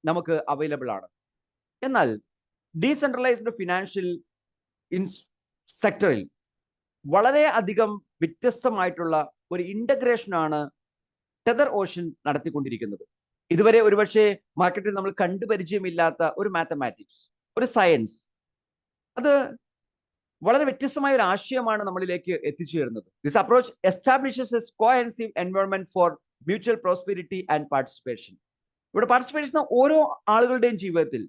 നമുക്ക് അവൈലബിൾ ആണ്. എന്നാൽ ഡീസെൻട്രലൈസ്ഡ് ഫിനാൻഷ്യൽ സെക്ടറിൽ വളരെ അധികം വ്യത്യസ്തമായിട്ടുള്ള ഒരു ഇന്റഗ്രേഷനാണ് ടെതർ ഓഷ്യൻ നടത്തിക്കൊണ്ടിരിക്കുന്നത്. ഇതുവരെ ഒരുപക്ഷെ മാർക്കറ്റിൽ നമ്മൾ കണ്ടുപരിചയമില്ലാത്ത ഒരു മാത്തമാറ്റിക്സ്, ഒരു സയൻസ്, അത് വളരെ വ്യത്യസ്തമായ ഒരു ആശയമാണ് നമ്മളിലേക്ക് എത്തിച്ചേരുന്നത്. This approach establishes a cohesive environment for mutual prosperity and participation. ഇവിടെ പാർട്ടിസിപ്പേറ്റ് ചെയ്യുന്ന ഓരോ ആളുകളുടെയും ജീവിതത്തിൽ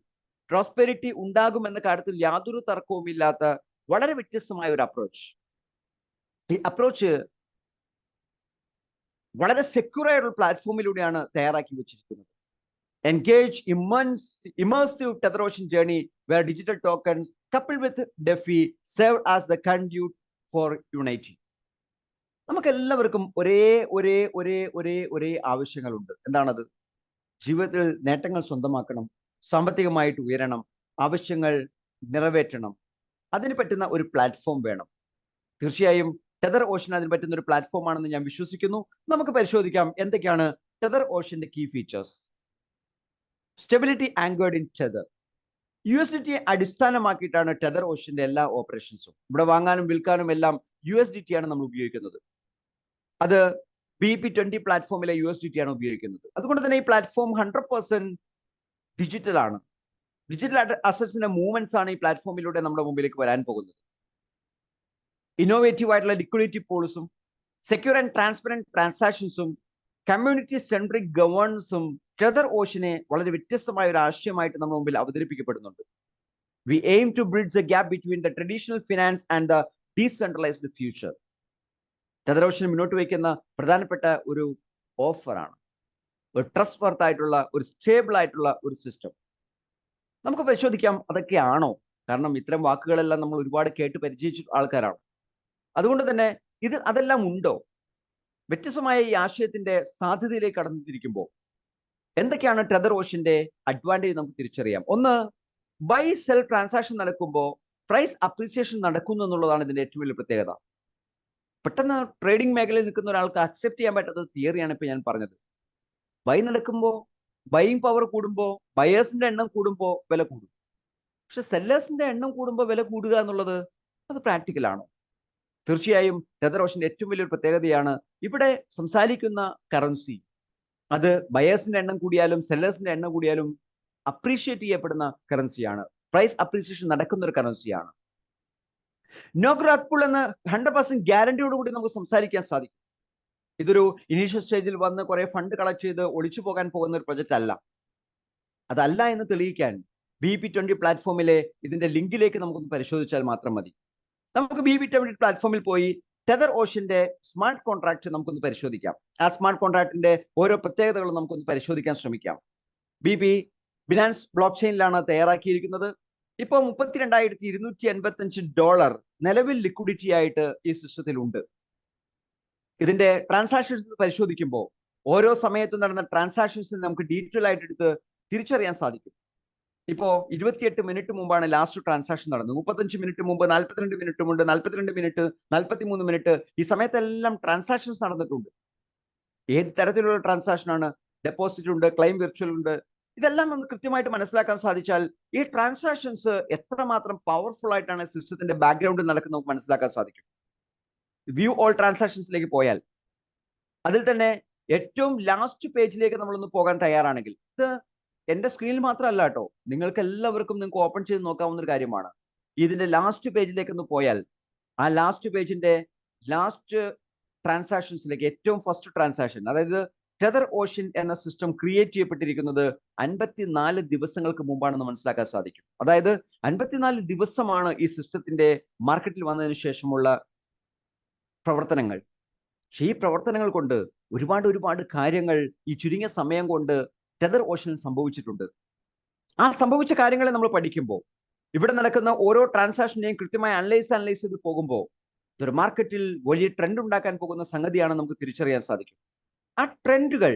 പ്രോസ്പെരിറ്റി ഉണ്ടാകുമെന്ന കാര്യത്തിൽ യാതൊരു തർക്കവുമില്ലാത്ത വളരെ വ്യത്യസ്തമായ ഒരു അപ്രോച്ച്. ഈ അപ്രോച്ച് വളരെ സെക്യൂർ ആയിട്ടുള്ള പ്ലാറ്റ്ഫോമിലൂടെയാണ് തയ്യാറാക്കി വെച്ചിരിക്കുന്നത്. Engage immersive Tether Ocean journey where digital tokens coupled with DeFi serve as the conduit for unity. നമുക്ക് എല്ലാവർക്കും ഒരേ ആവശ്യങ്ങളുണ്ട്. എന്താണത്? ജീവിതത്തിൽ നേട്ടങ്ങൾ സ്വന്തമാക്കണം, സാമ്പത്തികമായിട്ട് ഉയരണം, ആവശ്യങ്ങൾ നിറവേറ്റണം. അതിന് പറ്റുന്ന ഒരു പ്ലാറ്റ്ഫോം വേണം. തീർച്ചയായും ടെതർ ഓഷ്യൻ അതിന് പറ്റുന്ന ഒരു പ്ലാറ്റ്ഫോം ആണെന്ന് ഞാൻ വിശ്വസിക്കുന്നു. നമുക്ക് പരിശോധിക്കാം എന്തൊക്കെയാണ് ടെതർ ഓഷ്യന്റെ key features. Stability anchored in Tether. USDT അടിസ്ഥാനമാക്കിയിട്ടാണ് ടെതർ ഓഷ്യന്റെ എല്ലാ ഓപ്പറേഷൻസും. ഇവിടെ വാങ്ങാനും വിൽക്കാനും എല്ലാം USDT ആണ് നമ്മൾ ഉപയോഗിക്കുന്നത്. അത് BEP20 പ്ലാറ്റ്ഫോമിലെ USDT ആണ് ഉപയോഗിക്കുന്നത്. അതുകൊണ്ട് തന്നെ ഈ പ്ലാറ്റ്ഫോം 100% ഡിജിറ്റൽ ആണ്. ഡിജിറ്റൽ അസറ്റ്സിന്റെ മൂവ്മെന്റ്സ് ആണ് ഈ പ്ലാറ്റ്ഫോമിലൂടെ നമ്മുടെ മുമ്പിലേക്ക് വരാൻ പോകുന്നത്. ഇന്നോവേറ്റീവ് ആയിട്ടുള്ള ലിക്വിഡിറ്റി പോളിസും സെക്യൂർ ആൻഡ് ട്രാൻസ്പെറന്റ് ട്രാൻസാക്ഷൻസും കമ്മ്യൂണിറ്റി സെൻട്രിക് ഗവേണൻസും ടെതർ ഓഷ്യനെ വളരെ വ്യത്യസ്തമായ ഒരു ആശയമായിട്ട് നമ്മുടെ മുമ്പിൽ അവതരിപ്പിക്കപ്പെടുന്നുണ്ട്. We aim to bridge the gap between the traditional finance and the decentralised future. Tether Ocean മുന്നോട്ട് വയ്ക്കുന്ന പ്രധാനപ്പെട്ട ഒരു ഓഫറാണ് ഒരു ട്രസ്റ്റ് വർത്ത് ആയിട്ടുള്ള, ഒരു സ്റ്റേബിൾ ആയിട്ടുള്ള ഒരു സിസ്റ്റം. നമുക്ക് പരിശോധിക്കാം അതൊക്കെയാണോ. കാരണം ഇത്തരം വാക്കുകളെല്ലാം നമ്മൾ ഒരുപാട് കേട്ട് പരിചയിച്ച ആൾക്കാരാണ്. അതുകൊണ്ട് തന്നെ അതെല്ലാം ഉണ്ടോ? വ്യത്യസ്തമായ ഈ ആശയത്തിന്റെ സാധ്യതയിലേക്ക് കടന്നിരിക്കുമ്പോൾ എന്തൊക്കെയാണ് ടെതർ ഓഷ്യന്റെ അഡ്വാൻറ്റേജ് നമുക്ക് തിരിച്ചറിയാം. ഒന്ന്, ബൈ സെൽ ട്രാൻസാക്ഷൻ നടക്കുമ്പോൾ പ്രൈസ് അപ്രീസിയേഷൻ നടക്കുന്നു എന്നുള്ളതാണ് ഇതിന്റെ ഏറ്റവും വലിയ പ്രത്യേകത. പെട്ടെന്ന് ട്രേഡിംഗ് മേഖലയിൽ നിൽക്കുന്ന ഒരാൾക്ക് അക്സെപ്റ്റ് ചെയ്യാൻ പറ്റാത്ത ഒരു തിയറിയാണ് ഇപ്പൊ ഞാൻ പറഞ്ഞത്. ബൈ നടക്കുമ്പോൾ ബൈയിങ് പവർ കൂടുമ്പോൾ ബയേഴ്സിന്റെ എണ്ണം കൂടുമ്പോൾ വില കൂടും. പക്ഷെ സെല്ലേഴ്സിന്റെ എണ്ണം കൂടുമ്പോൾ വില കൂടുക എന്നുള്ളത് അത് പ്രാക്ടിക്കൽ ആണോ? തീർച്ചയായും ടെതർ ഓഷ്യന്റെ ഏറ്റവും വലിയൊരു പ്രത്യേകതയാണ് ഇവിടെ സംസാരിക്കുന്ന കറൻസി അത് ബയേഴ്സിന്റെ എണ്ണം കൂടിയാലും സെല്ലേഴ്സിന്റെ എണ്ണം കൂടിയാലും അപ്രീഷിയേറ്റ് ചെയ്യപ്പെടുന്ന കറൻസിയാണ്. പ്രൈസ് അപ്രീസിയേഷൻ നടക്കുന്ന ഒരു കറൻസിയാണ്. നോ ഗ്രാക്ക് പൂൾ എന്ന് 100% ഗ്യാരണ്ടിയോടുകൂടി നമുക്ക് സംസാരിക്കാൻ സാധിക്കും. ഇതൊരു ഇനീഷ്യൽ സ്റ്റേജിൽ വന്ന് കുറെ ഫണ്ട് കളക്ട് ചെയ്ത് ഒളിച്ചു പോകാൻ പോകുന്ന ഒരു പ്രൊജക്റ്റ് അല്ല. അതല്ല എന്ന് തെളിയിക്കാൻ BEP20 പ്ലാറ്റ്ഫോമിലെ ഇതിന്റെ ലിങ്കിലേക്ക് നമുക്കൊന്ന് പരിശോധിച്ചാൽ മാത്രം മതി. നമുക്ക് BEP20 പ്ലാറ്റ്ഫോമിൽ പോയി ടെതർ ഓഷ്യന്റെ സ്മാർട്ട് കോൺട്രാക്ട് നമുക്കൊന്ന് പരിശോധിക്കാം. ആ സ്മാർട്ട് കോൺട്രാക്ടിന്റെ ഓരോ പ്രത്യേകതകളും നമുക്കൊന്ന് പരിശോധിക്കാൻ ശ്രമിക്കാം. ബിനാൻസ് ബ്ലോക്ക് ചെയിനിലാണ് തയ്യാറാക്കിയിരിക്കുന്നത്. ഇപ്പോൾ $32,285 നിലവിൽ ലിക്വിഡിറ്റി ആയിട്ട് ഈ സിസ്റ്റത്തിൽ ഉണ്ട്. ഇതിന്റെ ട്രാൻസാക്ഷൻസ് പരിശോധിക്കുമ്പോൾ ഓരോ സമയത്തും നടന്ന ട്രാൻസാക്ഷൻസ് നമുക്ക് ഡീറ്റെയിൽ ആയിട്ട് എടുത്ത് തിരിച്ചറിയാൻ സാധിക്കും. ഇപ്പോ 28 മിനിറ്റ് മുമ്പാണ് ലാസ്റ്റ് ട്രാൻസാക്ഷൻ നടന്നത്. 35 മിനിറ്റ് മുമ്പ് 42 മിനിറ്റ് മുമ്പ് 42 മിനിറ്റ് 43 മിനിറ്റ് ഈ സമയത്തെല്ലാം ട്രാൻസാക്ഷൻസ് നടന്നിട്ടുണ്ട്. ഏത് തരത്തിലുള്ള ട്രാൻസാക്ഷൻ ആണ്? ഡെപ്പോസിറ്റ് ഉണ്ട്, ക്ലെയിം വിർച്വൽ ഉണ്ട്. ഇതെല്ലാം നമുക്ക് കൃത്യമായിട്ട് മനസ്സിലാക്കാൻ സാധിച്ചാൽ ഈ ട്രാൻസാക്ഷൻസ് എത്രമാത്രം പവർഫുൾ ആയിട്ടാണ് സിസ്റ്റത്തിന്റെ ബാക്ക്ഗ്രൗണ്ടിൽ നടക്കുന്നത് നമുക്ക് മനസ്സിലാക്കാൻ സാധിക്കും. വ്യൂ ഓൾ ട്രാൻസാക്ഷൻസിലേക്ക് പോയാൽ അതിൽ തന്നെ ഏറ്റവും ലാസ്റ്റ് പേജിലേക്ക് നമ്മളൊന്ന് പോകാൻ തയ്യാറാണെങ്കിൽ, ഇത് എന്റെ സ്ക്രീനിൽ മാത്രമല്ല കേട്ടോ, നിങ്ങൾക്ക് എല്ലാവർക്കും നിങ്ങൾക്ക് ഓപ്പൺ ചെയ്ത് നോക്കാവുന്ന ഒരു കാര്യമാണ്. ഇതിന്റെ ലാസ്റ്റ് പേജിലേക്ക് ഒന്ന് പോയാൽ ആ ലാസ്റ്റ് പേജിന്റെ ലാസ്റ്റ് ട്രാൻസാക്ഷൻസിലേക്ക് ഏറ്റവും ഫസ്റ്റ് ട്രാൻസാക്ഷൻ, അതായത് ടെതർ ഓഷ്യൻ എന്ന സിസ്റ്റം ക്രിയേറ്റ് ചെയ്യപ്പെട്ടിരിക്കുന്നത് 54 ദിവസങ്ങൾക്ക് മുമ്പാണെന്ന് മനസ്സിലാക്കാൻ സാധിക്കും. അതായത് 54 ദിവസമാണ് ഈ സിസ്റ്റത്തിന്റെ മാർക്കറ്റിൽ വന്നതിന് ശേഷമുള്ള പ്രവർത്തനങ്ങൾ. പക്ഷേ ഈ പ്രവർത്തനങ്ങൾ കൊണ്ട് ഒരുപാട് കാര്യങ്ങൾ ഈ ചുരുങ്ങിയ സമയം കൊണ്ട് ടെതർ ഓഷ്യനിൽ സംഭവിച്ചിട്ടുണ്ട്. ആ സംഭവിച്ച കാര്യങ്ങളെ നമ്മൾ പഠിക്കുമ്പോൾ ഇവിടെ നടക്കുന്ന ഓരോ ട്രാൻസാക്ഷനെയും കൃത്യമായി അനലൈസ് ചെയ്ത് പോകുമ്പോൾ ഇതൊരു മാർക്കറ്റിൽ വലിയ ട്രെൻഡ് ഉണ്ടാക്കാൻ പോകുന്ന സംഗതിയാണ് നമുക്ക് തിരിച്ചറിയാൻ സാധിക്കും. ആ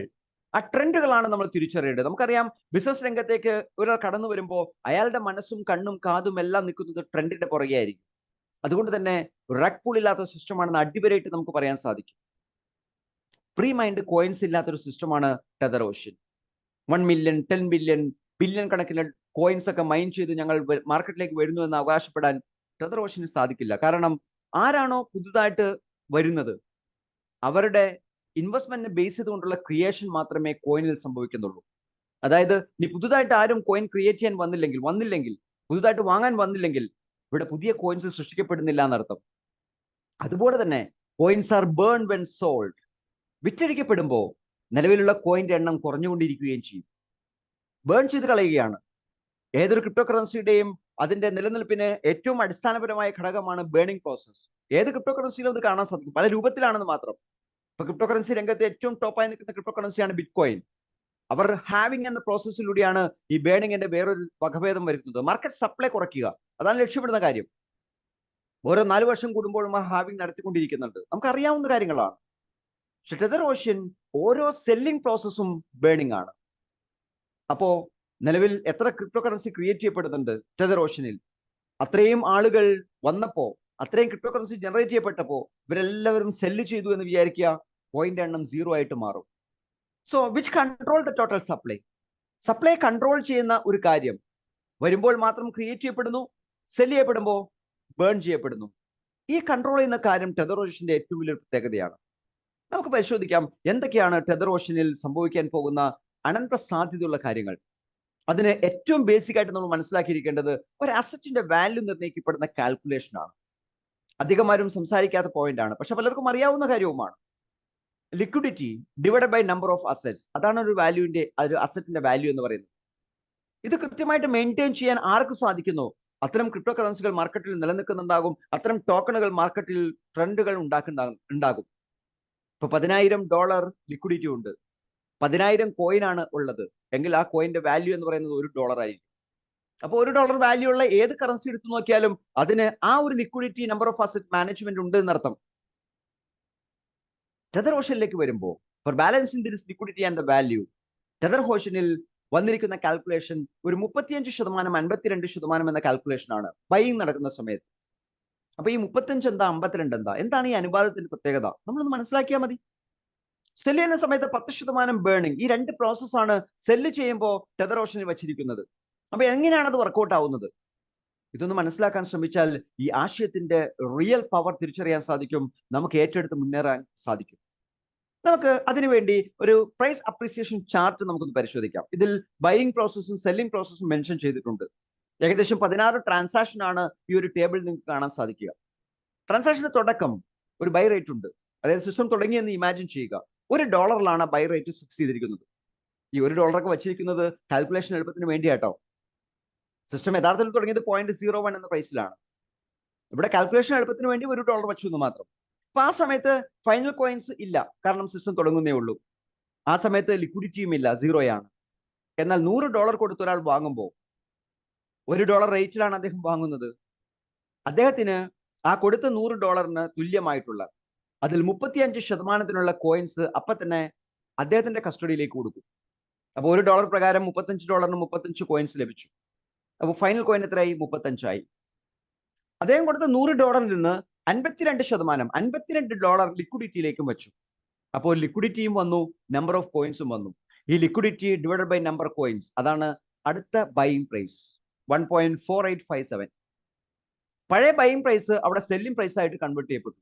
ട്രെൻഡുകളാണ് നമ്മൾ തിരിച്ചറിയേണ്ടത്. നമുക്കറിയാം, ബിസിനസ് രംഗത്തേക്ക് ഒരാൾ കടന്നു വരുമ്പോൾ അയാളുടെ മനസ്സും കണ്ണും കാതും എല്ലാം നിൽക്കുന്നത് ട്രെൻഡിന്റെ പുറകെ ആയിരിക്കും. അതുകൊണ്ട് തന്നെ റഗ് പൂൾ ഇല്ലാത്ത സിസ്റ്റമാണെന്ന് അടിവരായിട്ട് നമുക്ക് പറയാൻ സാധിക്കും. പ്രീ മൈൻഡ് കോയിൻസ് ഇല്ലാത്തൊരു സിസ്റ്റമാണ് tether ocean. 1 million 10 billion billion കണക്കിന് കോയിൻസ് ഒക്കെ മൈൻ ചെയ്ത് ഞങ്ങൾ മാർക്കറ്റിലേക്ക് വരുന്നു എന്ന് അവകാശപ്പെടാൻ ടെതർ ഓഷന് സാധിക്കില്ല. കാരണം ആരാണോ പുതുതായിട്ട് വരുന്നത് അവരുടെ ഇൻവെസ്റ്റ്മെന്റിനെ ബേസ് ചെയ്തുകൊണ്ടുള്ള ക്രിയേഷൻ മാത്രമേ കോയിനിൽ സംഭവിക്കുന്നുള്ളൂ. അതായത് ഇനി പുതുതായിട്ട് ആരും കോയിൻ ക്രിയേറ്റ് ചെയ്യാൻ വന്നില്ലെങ്കിൽ പുതുതായിട്ട് വാങ്ങാൻ വന്നില്ലെങ്കിൽ ഇവിടെ പുതിയ കോയിൻസ് സൃഷ്ടിക്കപ്പെടുന്നില്ല എന്നർത്ഥം. അതുപോലെ തന്നെ coins are burn when sold. വിറ്റഴിക്കപ്പെടുമ്പോൾ നിലവിലുള്ള കോയിന്റെ എണ്ണം കുറഞ്ഞുകൊണ്ടിരിക്കുകയും ചെയ്യും. ബേൺ ചെയ്ത് കളയുകയാണ്. ഏതൊരു ക്രിപ്റ്റോ കറൻസിയുടെയും അതിന്റെ നിലനിൽപ്പിന് ഏറ്റവും അടിസ്ഥാനപരമായ ഘടകമാണ് ബേണിംഗ് പ്രോസസ്. ഏത് ക്രിപ്റ്റോ കറൻസിയിലും അത് കാണാൻ സാധിക്കും, പല രൂപത്തിലാണെന്ന് മാത്രം. ഇപ്പൊ ക്രിപ്റ്റോ കറൻസി രംഗത്ത് ഏറ്റവും ടോപ്പായി നിൽക്കുന്ന ക്രിപ്റ്റോ കറൻസിയാണ് ബിറ്റ് കോയിൻ. അവർ ഹാവിംഗ് എന്ന പ്രോസസ്സിലൂടെയാണ് ഈ ബേണിങ്ങിന്റെ വേറൊരു വകഭേദം വരുന്നത്. മാർക്കറ്റ് സപ്ലൈ കുറയ്ക്കുക, അതാണ് ലക്ഷ്യപ്പെടുന്ന കാര്യം. ഓരോ 4 വർഷം കൂടുമ്പോഴും ആ ഹാവിംഗ് നടത്തിക്കൊണ്ടിരിക്കുന്നുണ്ട്, നമുക്കറിയാവുന്ന കാര്യങ്ങളാണ്. പക്ഷെ ടെതർ ഓഷ്യൻ ഓരോ സെല്ലിംഗ് പ്രോസസ്സും ബേണിംഗ് ആണ്. അപ്പോ നിലവിൽ എത്ര ക്രിപ്റ്റോ കറൻസി ക്രിയേറ്റ് ചെയ്യപ്പെടുന്നുണ്ട് ടെതർ ഓഷ്യനിൽ? അത്രയും ആളുകൾ വന്നപ്പോ, അത്രയും ക്രിപ്റ്റോ കറൻസി ജനറേറ്റ് ചെയ്യപ്പെട്ടപ്പോ ഇവരെല്ലാവരും സെല്ല് ചെയ്തു എന്ന് വിചാരിക്കുക, കോയിന്റെ എണ്ണം 0 ആയിട്ട് മാറും. So which control the total supply? Supply control ചെയ്യുന്ന ഒരു കാര്യം വരുമ്പോൾ മാത്രം ക്രിയേറ്റ് ചെയ്യപ്പെടുന്നു, സെല് ചെയ്യപ്പെടുമ്പോൾ ബേൺ ചെയ്യപ്പെടുന്നു. ഈ കൺട്രോൾ ചെയ്യുന്ന കാര്യം ടെതർ ഓഷ്യന്റെ ഏറ്റവും വലിയൊരു പ്രത്യേകതയാണ്. നമുക്ക് പരിശോധിക്കാം എന്തൊക്കെയാണ് ടെതർ ഓഷ്യനിൽ സംഭവിക്കാൻ പോകുന്ന അനന്ത സാധ്യതയുള്ള കാര്യങ്ങൾ. അതിന് ഏറ്റവും ബേസിക് ആയിട്ട് നമ്മൾ മനസ്സിലാക്കിയിരിക്കേണ്ടത് ഒരു അസറ്റിന്റെ വാല്യൂ നിർണ്ണയിക്കപ്പെടുന്ന കാൽക്കുലേഷൻ ആണ്. അധികമാരും സംസാരിക്കാത്ത പോയിന്റ് ആണ്, പക്ഷെ പലർക്കും അറിയാവുന്ന കാര്യവുമാണ്. Liquidity divided by number of assets, അതാണ് ഒരു അസറ്റിന്റെ വാല്യൂ എന്ന് പറയുന്നത്. ഇത് കൃത്യമായിട്ട് മെയിൻറ്റെയിൻ ചെയ്യാൻ ആർക്ക് സാധിക്കുന്നു, അത്തരം ക്രിപ്റ്റോ കറൻസികൾ മാർക്കറ്റിൽ നിലനിൽക്കുന്നുണ്ടാകും, അത്തരം ടോക്കണുകൾ മാർക്കറ്റിൽ ട്രെൻഡുകൾ ഉണ്ടാകും. ഇപ്പൊ $10,000 ലിക്വിഡിറ്റി ഉണ്ട്, 10,000 കോയിൻ ആണ് ഉള്ളത് എങ്കിൽ ആ കോയിന്റെ വാല്യൂ എന്ന് പറയുന്നത് $1 ആയിരിക്കും. അപ്പോൾ $1 വാല്യൂ ഉള്ള ഏത് കറൻസി എടുത്തു നോക്കിയാലും അതിന് ആ ഒരു liquidity number of asset management ഉണ്ട് എന്നർത്ഥം. ടെതർ ഓഷ്യനിലേക്ക് വരുമ്പോൾ for balancing this liquidity and the value, Tether ഓഷ്യനിൽ വന്നിരിക്കുന്ന കാൽക്കുലേഷൻ ഒരു 35%, 52% എന്ന കാൽക്കുലേഷൻ ആണ് ബൈയിങ് നടക്കുന്ന സമയത്ത്. അപ്പൊ ഈ 35 എന്താ, 52 എന്താണ് ഈ അനുപാതത്തിന്റെ പ്രത്യേകത? നമ്മളൊന്ന് മനസ്സിലാക്കിയാൽ മതി. സെല് ചെയ്യുന്ന സമയത്ത് 10% ബേണിംഗ്, ഈ 2 പ്രോസസ്സാണ് സെല് ചെയ്യുമ്പോൾ ടെതർ ഓഷ്യനിൽ വെച്ചിരിക്കുന്നത്. അപ്പൊ എങ്ങനെയാണ് അത് വർക്കൗട്ട് ആവുന്നത്? ഇതൊന്ന് മനസ്സിലാക്കാൻ ശ്രമിച്ചാൽ ഈ ആശയത്തിന്റെ റിയൽ പവർ തിരിച്ചറിയാൻ സാധിക്കും, നമുക്ക് ഏറ്റെടുത്ത് മുന്നേറാൻ സാധിക്കും. നമുക്ക് അതിനുവേണ്ടി ഒരു പ്രൈസ് അപ്രീസിയേഷൻ ചാർട്ട് നമുക്കൊന്ന് പരിശോധിക്കാം. ഇതിൽ ബൈയിങ് പ്രോസസ്സും സെല്ലിംഗ് പ്രോസസ്സും മെൻഷൻ ചെയ്തിട്ടുണ്ട്. ഏകദേശം 16 ട്രാൻസാക്ഷൻ ആണ് ഈ ഒരു ടേബിളിൽ നിങ്ങൾക്ക് കാണാൻ സാധിക്കുക. ട്രാൻസാക്ഷന്റെ തുടക്കം ഒരു ബൈ റേറ്റ് ഉണ്ട്, അതായത് സിസ്റ്റം തുടങ്ങിയെന്ന് ഇമാജിൻ ചെയ്യുക. $1 ബൈ റേറ്റ് ഫിക്സ് ചെയ്തിരിക്കുന്നത്. ഈ $1 വെച്ചിരിക്കുന്നത് കാൽക്കുലേഷൻ എളുപ്പത്തിന് വേണ്ടിയാട്ടോ. സിസ്റ്റം യഥാർത്ഥത്തിൽ തുടങ്ങിയത് 0.01 എന്ന പ്രൈസിലാണ്. ഇവിടെ കാൽക്കുലേഷൻ എളുപ്പത്തിന് വേണ്ടി $1 വെച്ചു എന്ന് മാത്രം. അപ്പൊ ആ സമയത്ത് ഫൈനൽ കോയിൻസ് ഇല്ല, കാരണം സിസ്റ്റം തുടങ്ങുന്നേ ഉള്ളൂ. ആ സമയത്ത് ലിക്വിഡിറ്റിയും ഇല്ല, 0 ആണ്. എന്നാൽ $100 കൊടുത്ത ഒരാൾ വാങ്ങുമ്പോൾ $1 റേറ്റിലാണ് അദ്ദേഹം വാങ്ങുന്നത്. അദ്ദേഹത്തിന് ആ കൊടുത്ത $100 തുല്യമായിട്ടുള്ള അതിൽ 35% കോയിൻസ് അപ്പൊ തന്നെ അദ്ദേഹത്തിന്റെ കസ്റ്റഡിയിലേക്ക് കൊടുക്കും. അപ്പൊ $1 പ്രകാരം $35 35 കോയിൻസ് ലഭിച്ചു. അപ്പൊ ഫൈനൽ കോയിൻ എത്രയായി? 35 ആയി. അദ്ദേഹം കൊടുത്ത $100 നിന്ന് 52% $52 ലിക്വിഡിറ്റിയിലേക്കും വെച്ചു. അപ്പോൾ ലിക്വിഡിറ്റിയും വന്നു, നമ്പർ ഓഫ് കോയിൻസും വന്നു. ഈ liquidity divided by number coins, അതാണ് അടുത്ത ബൈയിങ് പ്രൈസ് 1.4857. പഴയ ബൈയിങ് പ്രൈസ് അവിടെ സെല്ലിംഗ് പ്രൈസ് ആയിട്ട് കൺവേർട്ട് ചെയ്യപ്പെട്ടു.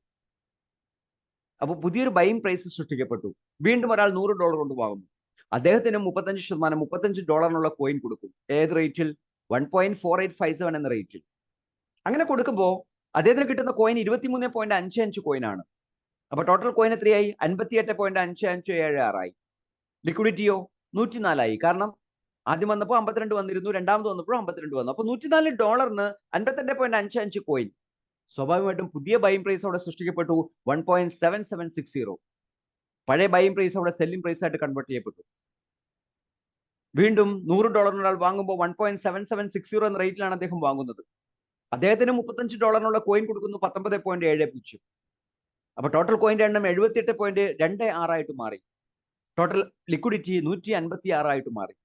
അപ്പോൾ പുതിയൊരു ബൈയിങ് പ്രൈസ് സൃഷ്ടിക്കപ്പെട്ടു. വീണ്ടും ഒരാൾ $100 കൊണ്ട് വാങ്ങുന്നു, അദ്ദേഹത്തിന് 35% $35 കോയിൻ കൊടുക്കും. ഏത് റേറ്റിൽ? 1.4857 എന്ന റേറ്റിൽ. അങ്ങനെ കൊടുക്കുമ്പോൾ അദ്ദേഹത്തിന് കിട്ടുന്ന കോയിൻ 23.55 കോയിൻ ആണ്. അപ്പൊ ടോട്ടൽ കോയിൻ എത്രയായി? 58.5576 ആയി. ലിക്വിഡിറ്റിയോ 104 ആയി. കാരണം ആദ്യം വന്നപ്പോൾ 52 വന്നിരുന്നു, രണ്ടാമത് വന്നപ്പോൾ 52 വന്നു. അപ്പൊ $104 58.55 കോയിൻ. സ്വാഭാവികമായിട്ടും പുതിയ ബൈയിങ് പ്രൈസ് അവിടെ സൃഷ്ടിക്കപ്പെട്ടു, 1.7760. പഴയ ബൈയിങ് പ്രൈസ് അവിടെ സെല്ലിംഗ് പ്രൈസ് ആയിട്ട് കൺവേർട്ട് ചെയ്യപ്പെട്ടു. വീണ്ടും $100 ഒരാൾ വാങ്ങുമ്പോൾ 1.7760 എന്ന റേറ്റിലാണ് അദ്ദേഹം വാങ്ങുന്നത്. അദ്ദേഹത്തിന് $35 കോയിൻ കൊടുക്കുന്നു, 19.70. അപ്പൊ ടോട്ടൽ കോയിന്റെ എണ്ണം 78.26 ആയിട്ട് മാറി. ടോട്ടൽ ലിക്വിഡിറ്റി 156 ആയിട്ട് മാറി.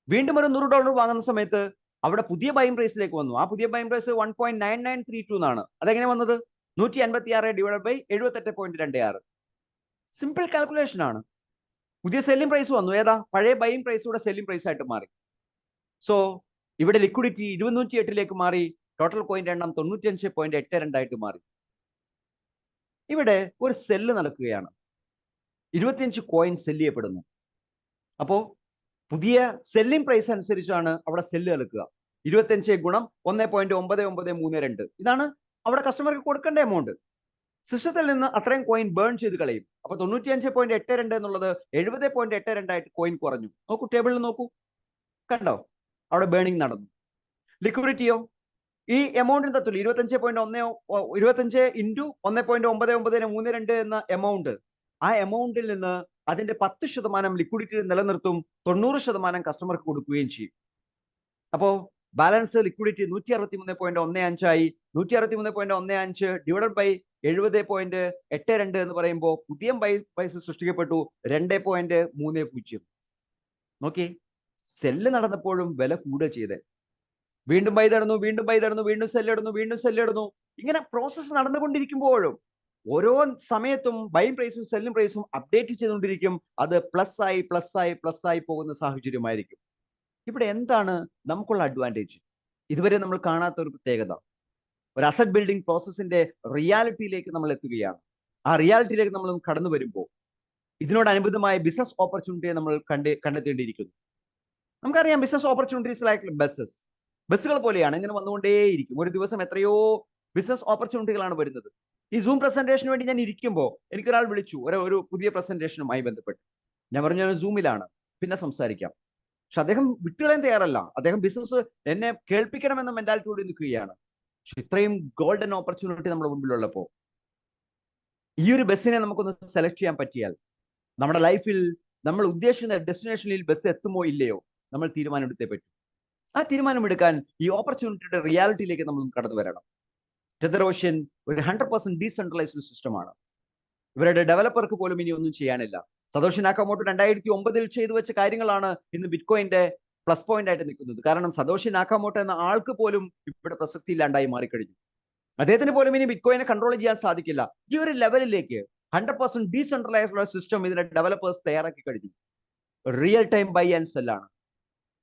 വീണ്ടും ഒരു $100 വാങ്ങുന്ന സമയത്ത് അവിടെ പുതിയ ബൈയിങ് പ്രൈസിലേക്ക് വന്നു. ആ പുതിയ ബൈയിങ് പ്രൈസ് 1.9932 എന്നാണ്. അതെങ്ങനെ വന്നത്? 156 ഡിവൈഡ് ബൈ 78.26. സിമ്പിൾ കാൽക്കുലേഷൻ ആണ്. പുതിയ സെല്ലിംഗ് പ്രൈസ് വന്നു. ഏതാ? പഴയ ബൈയിങ് പ്രൈസ് കൂടെ സെല്ലിംഗ് പ്രൈസ് ആയിട്ട് മാറി. സോ ഇവിടെ ലിക്വിഡിറ്റി 208 മാറി, ടോട്ടൽ കോയിന്റെ എണ്ണം 95.82 ആയിട്ട് മാറി. ഇവിടെ ഒരു സെല്ല് നടക്കുകയാണ്. 25 കോയിൻ സെല്ല് ചെയ്യപ്പെടുന്നു. അപ്പോ പുതിയ സെല്ലിംഗ് പ്രൈസ് അനുസരിച്ചാണ് അവിടെ സെല്ല് നടക്കുക. 25 ഗുണം 1.9932 ഇതാണ് അവിടെ കസ്റ്റമർക്ക് കൊടുക്കേണ്ട എമൗണ്ട്. സിസ്റ്റത്തിൽ നിന്ന് അത്രയും കോയിൻ ബേൺ ചെയ്ത് കളയും. അപ്പൊ 95.82 എന്നുള്ളത് 70.82 ആയിട്ട് കോയിൻ കുറഞ്ഞു. നോക്കൂ, ടേബിളിൽ നോക്കൂ, കണ്ടോ, അവിടെ ബേണിംഗ് നടന്നു. ലിക്വിഡിറ്റിയോ ഈ എമൗണ്ടിന് തത്തുള്ളൂ. 25 ഇൻറ്റു 1.9932 എന്ന എമൗണ്ട്, ആ എമൗണ്ടിൽ നിന്ന് അതിന്റെ 10% ലിക്വിഡിറ്റി നിലനിർത്തും, 90% കസ്റ്റമർക്ക് കൊടുക്കുകയും ചെയ്യും. അപ്പോ ബാലൻസ് ലിക്വിഡിറ്റി 163.15 ആയി. 163.15 ഡിവൈഡഡ് ബൈ 70.82 എന്ന് പറയുമ്പോൾ പുതിയ പൈസ സൃഷ്ടിക്കപ്പെട്ടു 2.30. നോക്കി, സെല്ല് നടന്നപ്പോഴും വില കൂടുക ചെയ്തേ. വീണ്ടും ബൈ തടന്നു, വീണ്ടും ബൈ തടന്നു, വീണ്ടും സെല്ലിടുന്നു, വീണ്ടും സെല്ലിടുന്നു. ഇങ്ങനെ പ്രോസസ്സ് നടന്നുകൊണ്ടിരിക്കുമ്പോഴും ഓരോ സമയത്തും ബൈ പ്രൈസും സെല്ലിംഗ് പ്രൈസും അപ്ഡേറ്റ് ചെയ്തുകൊണ്ടിരിക്കും. അത് പ്ലസ് ആയി പോകുന്ന സാഹചര്യമായിരിക്കും. ഇവിടെ എന്താണ് നമുക്കുള്ള അഡ്വാൻറ്റേജ്? ഇതുവരെ നമ്മൾ കാണാത്ത ഒരു പ്രത്യേകത, ഒരു അസറ്റ് ബിൽഡിംഗ് പ്രോസസ്സിന്റെ റിയാലിറ്റിയിലേക്ക് നമ്മൾ എത്തുകയാണ്. ആ റിയാലിറ്റിയിലേക്ക് നമ്മൾ കടന്നു വരുമ്പോൾ ഇതിനോടനുബന്ധമായ ബിസിനസ് ഓപ്പർച്യൂണിറ്റിയെ നമ്മൾ കണ്ടെത്തേണ്ടിയിരിക്കുന്നു. നമുക്കറിയാം, ബിസിനസ് ഓപ്പർച്യൂണിറ്റീസ് ലൈക്ക് ബസ്സുകൾ പോലെയാണ്, ഇങ്ങനെ വന്നുകൊണ്ടേയിരിക്കും. ഒരു ദിവസം എത്രയോ ബിസിനസ് ഓപ്പർച്യൂണിറ്റികളാണ് വരുന്നത്. ഈ സൂം പ്രസന്റേഷന് വേണ്ടി ഞാൻ ഇരിക്കുമ്പോൾ എനിക്കൊരാൾ വിളിച്ചു, ഒരു പുതിയ പ്രസന്റേഷനുമായി ബന്ധപ്പെട്ട്. ഞാൻ പറഞ്ഞു, ഞാൻ സൂമിലാണ്, പിന്നെ സംസാരിക്കാം. പക്ഷെ അദ്ദേഹം വിട്ടുകളയാൻ തയ്യാറല്ല. അദ്ദേഹം ബിസിനസ് എന്നെ കേൾപ്പിക്കണമെന്ന മെന്റാലിറ്റിയോട് നിൽക്കുകയാണ്. പക്ഷെ ഇത്രയും ഗോൾഡൻ ഓപ്പർച്യൂണിറ്റി നമ്മുടെ മുമ്പിലുള്ളപ്പോൾ ഈ ഒരു ബസ്സിനെ നമുക്കൊന്ന് സെലക്ട് ചെയ്യാൻ പറ്റിയാൽ നമ്മുടെ ലൈഫിൽ നമ്മൾ ഉദ്ദേശിക്കുന്ന ഡെസ്റ്റിനേഷനിൽ ബസ് എത്തുമോ ഇല്ലയോ നമ്മൾ തീരുമാനമെടുത്തേ പറ്റും. ആ തീരുമാനമെടുക്കാൻ ഈ ഓപ്പർച്യൂണിറ്റിയുടെ റിയാലിറ്റിയിലേക്ക് നമ്മൾ കടന്നു വരണം. ടെതർ ഓഷ്യൻ ഒരു 100% ഡീസെൻട്രലൈസ്ഡ് സിസ്റ്റമാണ്. ഇവരുടെ ഡെവലപ്പർക്ക് പോലും ഇനി ഒന്നും ചെയ്യാനില്ല. സതോഷി നാക്കാമോട്ടോ 2009 ചെയ്തു വെച്ച കാര്യങ്ങളാണ് ഇന്ന് ബിറ്റ്കോയിന്റെ പ്ലസ് പോയിന്റ് ആയിട്ട് നിൽക്കുന്നത്. കാരണം സതോഷി നാക്കാമോട്ടോ എന്ന ആൾക്ക് പോലും ഇവിടെ പ്രസക്തി ഇല്ലാണ്ടായി മാറിക്കഴിഞ്ഞു. അദ്ദേഹത്തിന് പോലും ഇനി ബിറ്റ്കോയിനെ കൺട്രോൾ ചെയ്യാൻ സാധിക്കില്ല. ഈ ഒരു ലെവലിലേക്ക് 100% ഡീസെൻട്രലൈസ്ഡ് സിസ്റ്റം ഇതിന്റെ ഡെവലപ്പേഴ്സ് തയ്യാറാക്കി കഴിഞ്ഞു. റിയൽ ടൈം ബൈ ആൻഡ് സെല്ലാണ്.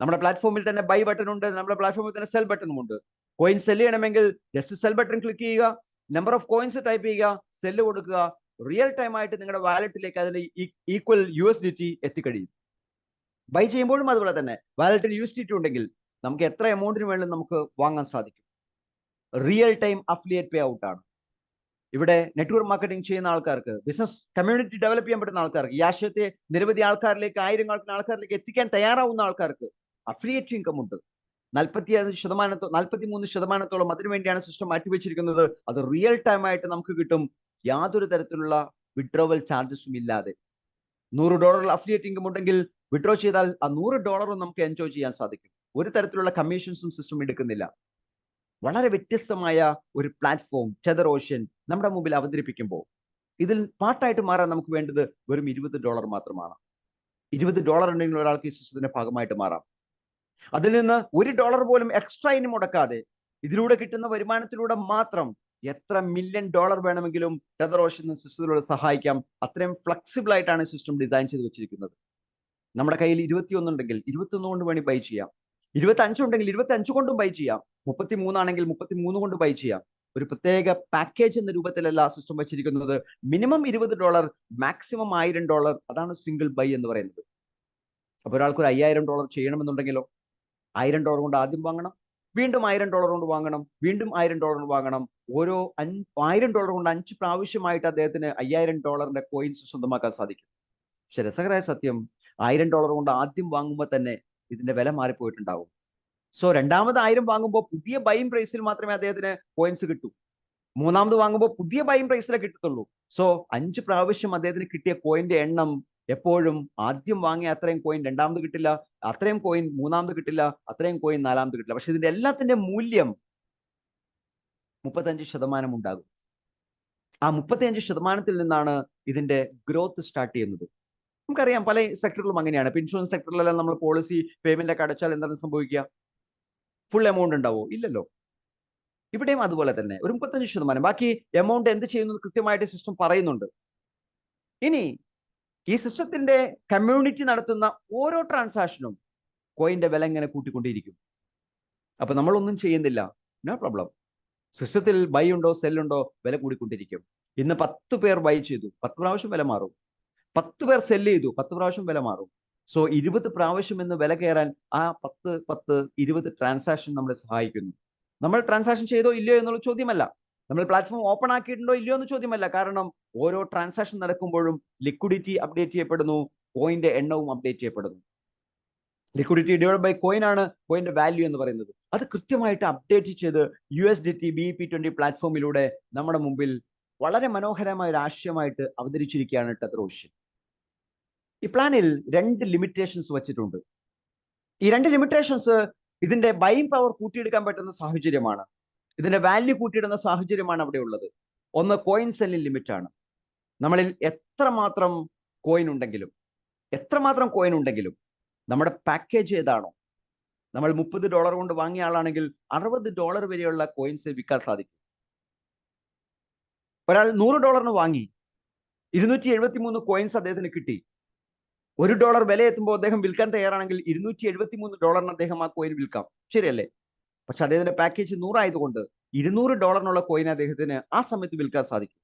നമ്മുടെ പ്ലാറ്റ്ഫോമിൽ തന്നെ ബൈ ബട്ടൺ ഉണ്ട്, നമ്മുടെ പ്ലാറ്റ്ഫോമിൽ തന്നെ സെൽ ബട്ടണും ഉണ്ട്. കോയിൻ സെല് ചെയ്യണമെങ്കിൽ ജസ്റ്റ് സെൽ ബട്ടൺ ക്ലിക്ക് ചെയ്യുക, നമ്പർ ഓഫ് കോയിൻസ് ടൈപ്പ് ചെയ്യുക, സെല്ല് കൊടുക്കുക. റിയൽ ടൈം ആയിട്ട് നിങ്ങളുടെ വാലറ്റിലേക്ക് അതിന് ഈക്വൽ USDT എത്തിക്കഴിയും. ബൈ ചെയ്യുമ്പോഴും അതുപോലെ തന്നെ വാലറ്റിൽ USDT ഉണ്ടെങ്കിൽ നമുക്ക് എത്ര എമൗണ്ടിന് വേണ്ടി നമുക്ക് വാങ്ങാൻ സാധിക്കും. Real time affiliate pay out ആണ്. ഇവിടെ നെറ്റ്വർക്ക് മാർക്കറ്റിംഗ് ചെയ്യുന്ന ആൾക്കാർക്ക്, ബിസിനസ് കമ്മ്യൂണിറ്റി ഡെവലപ്പ് ചെയ്യാൻ പറ്റുന്ന ആൾക്കാർക്ക്, ഈ ആശയത്തെ നിരവധി ആൾക്കാരിലേക്ക്, ആയിരക്കണക്കിന് ആൾക്കാരിലേക്ക് എത്തിക്കാൻ തയ്യാറാവുന്ന ആൾക്കാർക്ക് അഫിലിയേറ്റ് ഇൻകം ഉണ്ട്. 43% അതിനുവേണ്ടിയാണ് സിസ്റ്റം മാറ്റിവെച്ചിരിക്കുന്നത്. അത് റിയൽ ടൈം ആയിട്ട് നമുക്ക് കിട്ടും, യാതൊരു തരത്തിലുള്ള വിഡ്രോവൽ ചാർജസും ഇല്ലാതെ. $100 അഫിലിയേറ്റ് ഇൻകം ഉണ്ടെങ്കിൽ വിഡ്രോ ചെയ്താൽ ആ $100 നമുക്ക് എൻജോയ് ചെയ്യാൻ സാധിക്കും. ഒരു തരത്തിലുള്ള കമ്മീഷൻസും സിസ്റ്റം എടുക്കുന്നില്ല. വളരെ വ്യത്യസ്തമായ ഒരു പ്ലാറ്റ്ഫോം ടെതർ ഓഷ്യൻ നമ്മുടെ മുമ്പിൽ അവതരിപ്പിക്കുമ്പോൾ ഇതിൽ പാർട്ടായിട്ട് മാറാൻ നമുക്ക് വേണ്ടത് വെറും $20 മാത്രമാണ്. $20 ഉണ്ടെങ്കിൽ ഒരാൾക്ക് ഈ സിസ്റ്റത്തിന്റെ ഭാഗമായിട്ട് മാറാം. അതിൽ നിന്ന് $1 പോലും എക്സ്ട്രാ ഇനി മുടക്കാതെ ഇതിലൂടെ കിട്ടുന്ന വരുമാനത്തിലൂടെ മാത്രം എത്ര $1 മില്യൺ വേണമെങ്കിലും ടെതർ ഓഷ്യൻ സിസ്റ്റത്തിലൂടെ സഹായിക്കാം. അത്രയും ഫ്ലെക്സിബിൾ ആയിട്ടാണ് സിസ്റ്റം ഡിസൈൻ ചെയ്ത് വെച്ചിരിക്കുന്നത്. നമ്മുടെ കയ്യിൽ 21 ഉണ്ടെങ്കിൽ 21 കൊണ്ട് വേണമെങ്കിൽ ബൈ ചെയ്യാം. 25 ഉണ്ടെങ്കിൽ 25 കൊണ്ടും ബൈ ചെയ്യാം. 33 ആണെങ്കിൽ 33 കൊണ്ട് ബൈ ചെയ്യാം. ഒരു പ്രത്യേക പാക്കേജ് എന്ന രൂപത്തിലല്ല സിസ്റ്റം വെച്ചിരിക്കുന്നത്. Minimum $20, maximum $1000. അതാണ് സിംഗിൾ ബൈ എന്ന് പറയുന്നത്. അപ്പൊ ഒരാൾക്ക് ഒരു $5000 ചെയ്യണമെന്നുണ്ടെങ്കിലോ $1000 കൊണ്ട് ആദ്യം വാങ്ങണം, വീണ്ടും $1000 കൊണ്ട് വാങ്ങണം, വീണ്ടും $1000 കൊണ്ട് വാങ്ങണം. ഓരോ $1000 കൊണ്ട് 5 പ്രാവശ്യമായിട്ട് അദ്ദേഹത്തിന് $5000 കോയിൻസ് സ്വന്തമാക്കാൻ സാധിക്കും. പക്ഷെ രസകരമായ സത്യം, $1000 കൊണ്ട് ആദ്യം വാങ്ങുമ്പോൾ തന്നെ ഇതിന്റെ വില മാറിപ്പോയിട്ടുണ്ടാവും. സോ രണ്ടാമത് 1000 വാങ്ങുമ്പോൾ പുതിയ ബൈയിങ് പ്രൈസിൽ മാത്രമേ അദ്ദേഹത്തിന് കോയിൻസ് കിട്ടൂ. മൂന്നാമത് വാങ്ങുമ്പോൾ പുതിയ ബൈയിങ് പ്രൈസിലേ കിട്ടത്തുള്ളൂ. സോ 5 പ്രാവശ്യം അദ്ദേഹത്തിന് കിട്ടിയ കോയിന്റെ എണ്ണം എപ്പോഴും ആദ്യം വാങ്ങിയ അത്രയും കോയിൻ രണ്ടാമത് കിട്ടില്ല, അത്രയും കോയിൻ മൂന്നാമത് കിട്ടില്ല, അത്രയും കോയിൻ നാലാമത് കിട്ടില്ല. പക്ഷെ ഇതിന്റെ എല്ലാത്തിന്റെ മൂല്യം 35% ഉണ്ടാകും. ആ 35% നിന്നാണ് ഇതിന്റെ ഗ്രോത്ത് സ്റ്റാർട്ട് ചെയ്യുന്നത്. നമുക്കറിയാം പല സെക്ടറിലും അങ്ങനെയാണ്. ഇപ്പൊ ഇൻഷുറൻസ് സെക്ടറിലെല്ലാം നമ്മൾ പോളിസി പേയ്മെന്റ് ഒക്കെ അടച്ചാൽ എന്താണ് സംഭവിക്കുക? ഫുൾ എമൗണ്ട് ഉണ്ടാവോ? ഇല്ലല്ലോ. ഇവിടെയും അതുപോലെ തന്നെ ഒരു 35%. ബാക്കി എമൗണ്ട് എന്ത് ചെയ്യുന്നത് കൃത്യമായിട്ട് സിസ്റ്റം പറയുന്നുണ്ട്. ഇനി ഈ സിസ്റ്റത്തിന്റെ കമ്മ്യൂണിറ്റി നടത്തുന്ന ഓരോ ട്രാൻസാക്ഷനും കോയിന്റെ വില ഇങ്ങനെ കൂട്ടിക്കൊണ്ടിരിക്കും. അപ്പൊ നമ്മളൊന്നും ചെയ്യുന്നില്ല, നോ പ്രോബ്ലം. സിസ്റ്റത്തിൽ ബൈ ഉണ്ടോ സെൽ ഉണ്ടോ, വില കൂടിക്കൊണ്ടിരിക്കും. ഇന്ന് 10 പേർ ബൈ ചെയ്തു, 10 പ്രാവശ്യം വില മാറും. 10 പേർ സെല് ചെയ്തു, 10 പ്രാവശ്യം വില മാറും. സോ 20 പ്രാവശ്യം എന്ന് വില കയറാൻ ആ 20 ട്രാൻസാക്ഷൻ നമ്മളെ സഹായിക്കുന്നു. നമ്മൾ ട്രാൻസാക്ഷൻ ചെയ്തോ ഇല്ലയോ എന്നുള്ള ചോദ്യമല്ല, നമ്മൾ പ്ലാറ്റ്ഫോം ഓപ്പൺ ആക്കിയിട്ടുണ്ടോ ഇല്ലയോ എന്ന് ചോദ്യമല്ല. കാരണം ഓരോ ട്രാൻസാക്ഷൻ നടക്കുമ്പോഴും ലിക്വിഡിറ്റി അപ്ഡേറ്റ് ചെയ്യപ്പെടുന്നു, കോയിന്റെ എണ്ണവും അപ്ഡേറ്റ് ചെയ്യപ്പെടുന്നു. ലിക്വിഡിറ്റി ഡിവൈഡ് ബൈ കോയിൻ ആണ് കോയിന്റെ വാല്യൂ എന്ന് പറയുന്നത്. അത് കൃത്യമായിട്ട് അപ്ഡേറ്റ് ചെയ്ത് USDT BEP20 പ്ലാറ്റ്ഫോമിലൂടെ നമ്മുടെ മുമ്പിൽ വളരെ മനോഹരമായ ഒരു ആശയമായിട്ട് അവതരിച്ചിരിക്കുകയാണ് ടെതർ ഓഷ്യൻ. ഈ പ്ലാനിൽ 2 ലിമിറ്റേഷൻസ് വച്ചിട്ടുണ്ട്. ഈ 2 ലിമിറ്റേഷൻസ് ഇതിന്റെ ബൈയിങ് പവർ കൂട്ടിയെടുക്കാൻ പറ്റുന്ന സാഹചര്യമാണ്, ഇതിന്റെ വാല്യൂ കൂട്ടിയിടുന്ന സാഹചര്യമാണ് അവിടെ ഉള്ളത്. ഒന്ന് കോയിൻ സെല്ലിംഗ് ലിമിറ്റ് ആണ്. നമ്മളിൽ എത്രമാത്രം കോയിൻ ഉണ്ടെങ്കിലും നമ്മുടെ പാക്കേജ് ഏതാണോ, നമ്മൾ $30 കൊണ്ട് വാങ്ങിയ ആളാണെങ്കിൽ $60 വരെയുള്ള കോയിൻസ് വിൽക്കാൻ സാധിക്കും. ഒരാൾ $100 വാങ്ങി 273 കോയിൻസ് അദ്ദേഹത്തിന് കിട്ടി. $1 വില എത്തുമ്പോൾ അദ്ദേഹം വിൽക്കാൻ തയ്യാറാണെങ്കിൽ $273 അദ്ദേഹം ആ കോയിൻ വിൽക്കാം, ശരിയല്ലേ? പക്ഷെ അദ്ദേഹത്തിന്റെ പാക്കേജ് 100 ആയതുകൊണ്ട് $200 കോയിൻ അദ്ദേഹത്തിന് ആ സമയത്ത് വിൽക്കാൻ സാധിക്കും.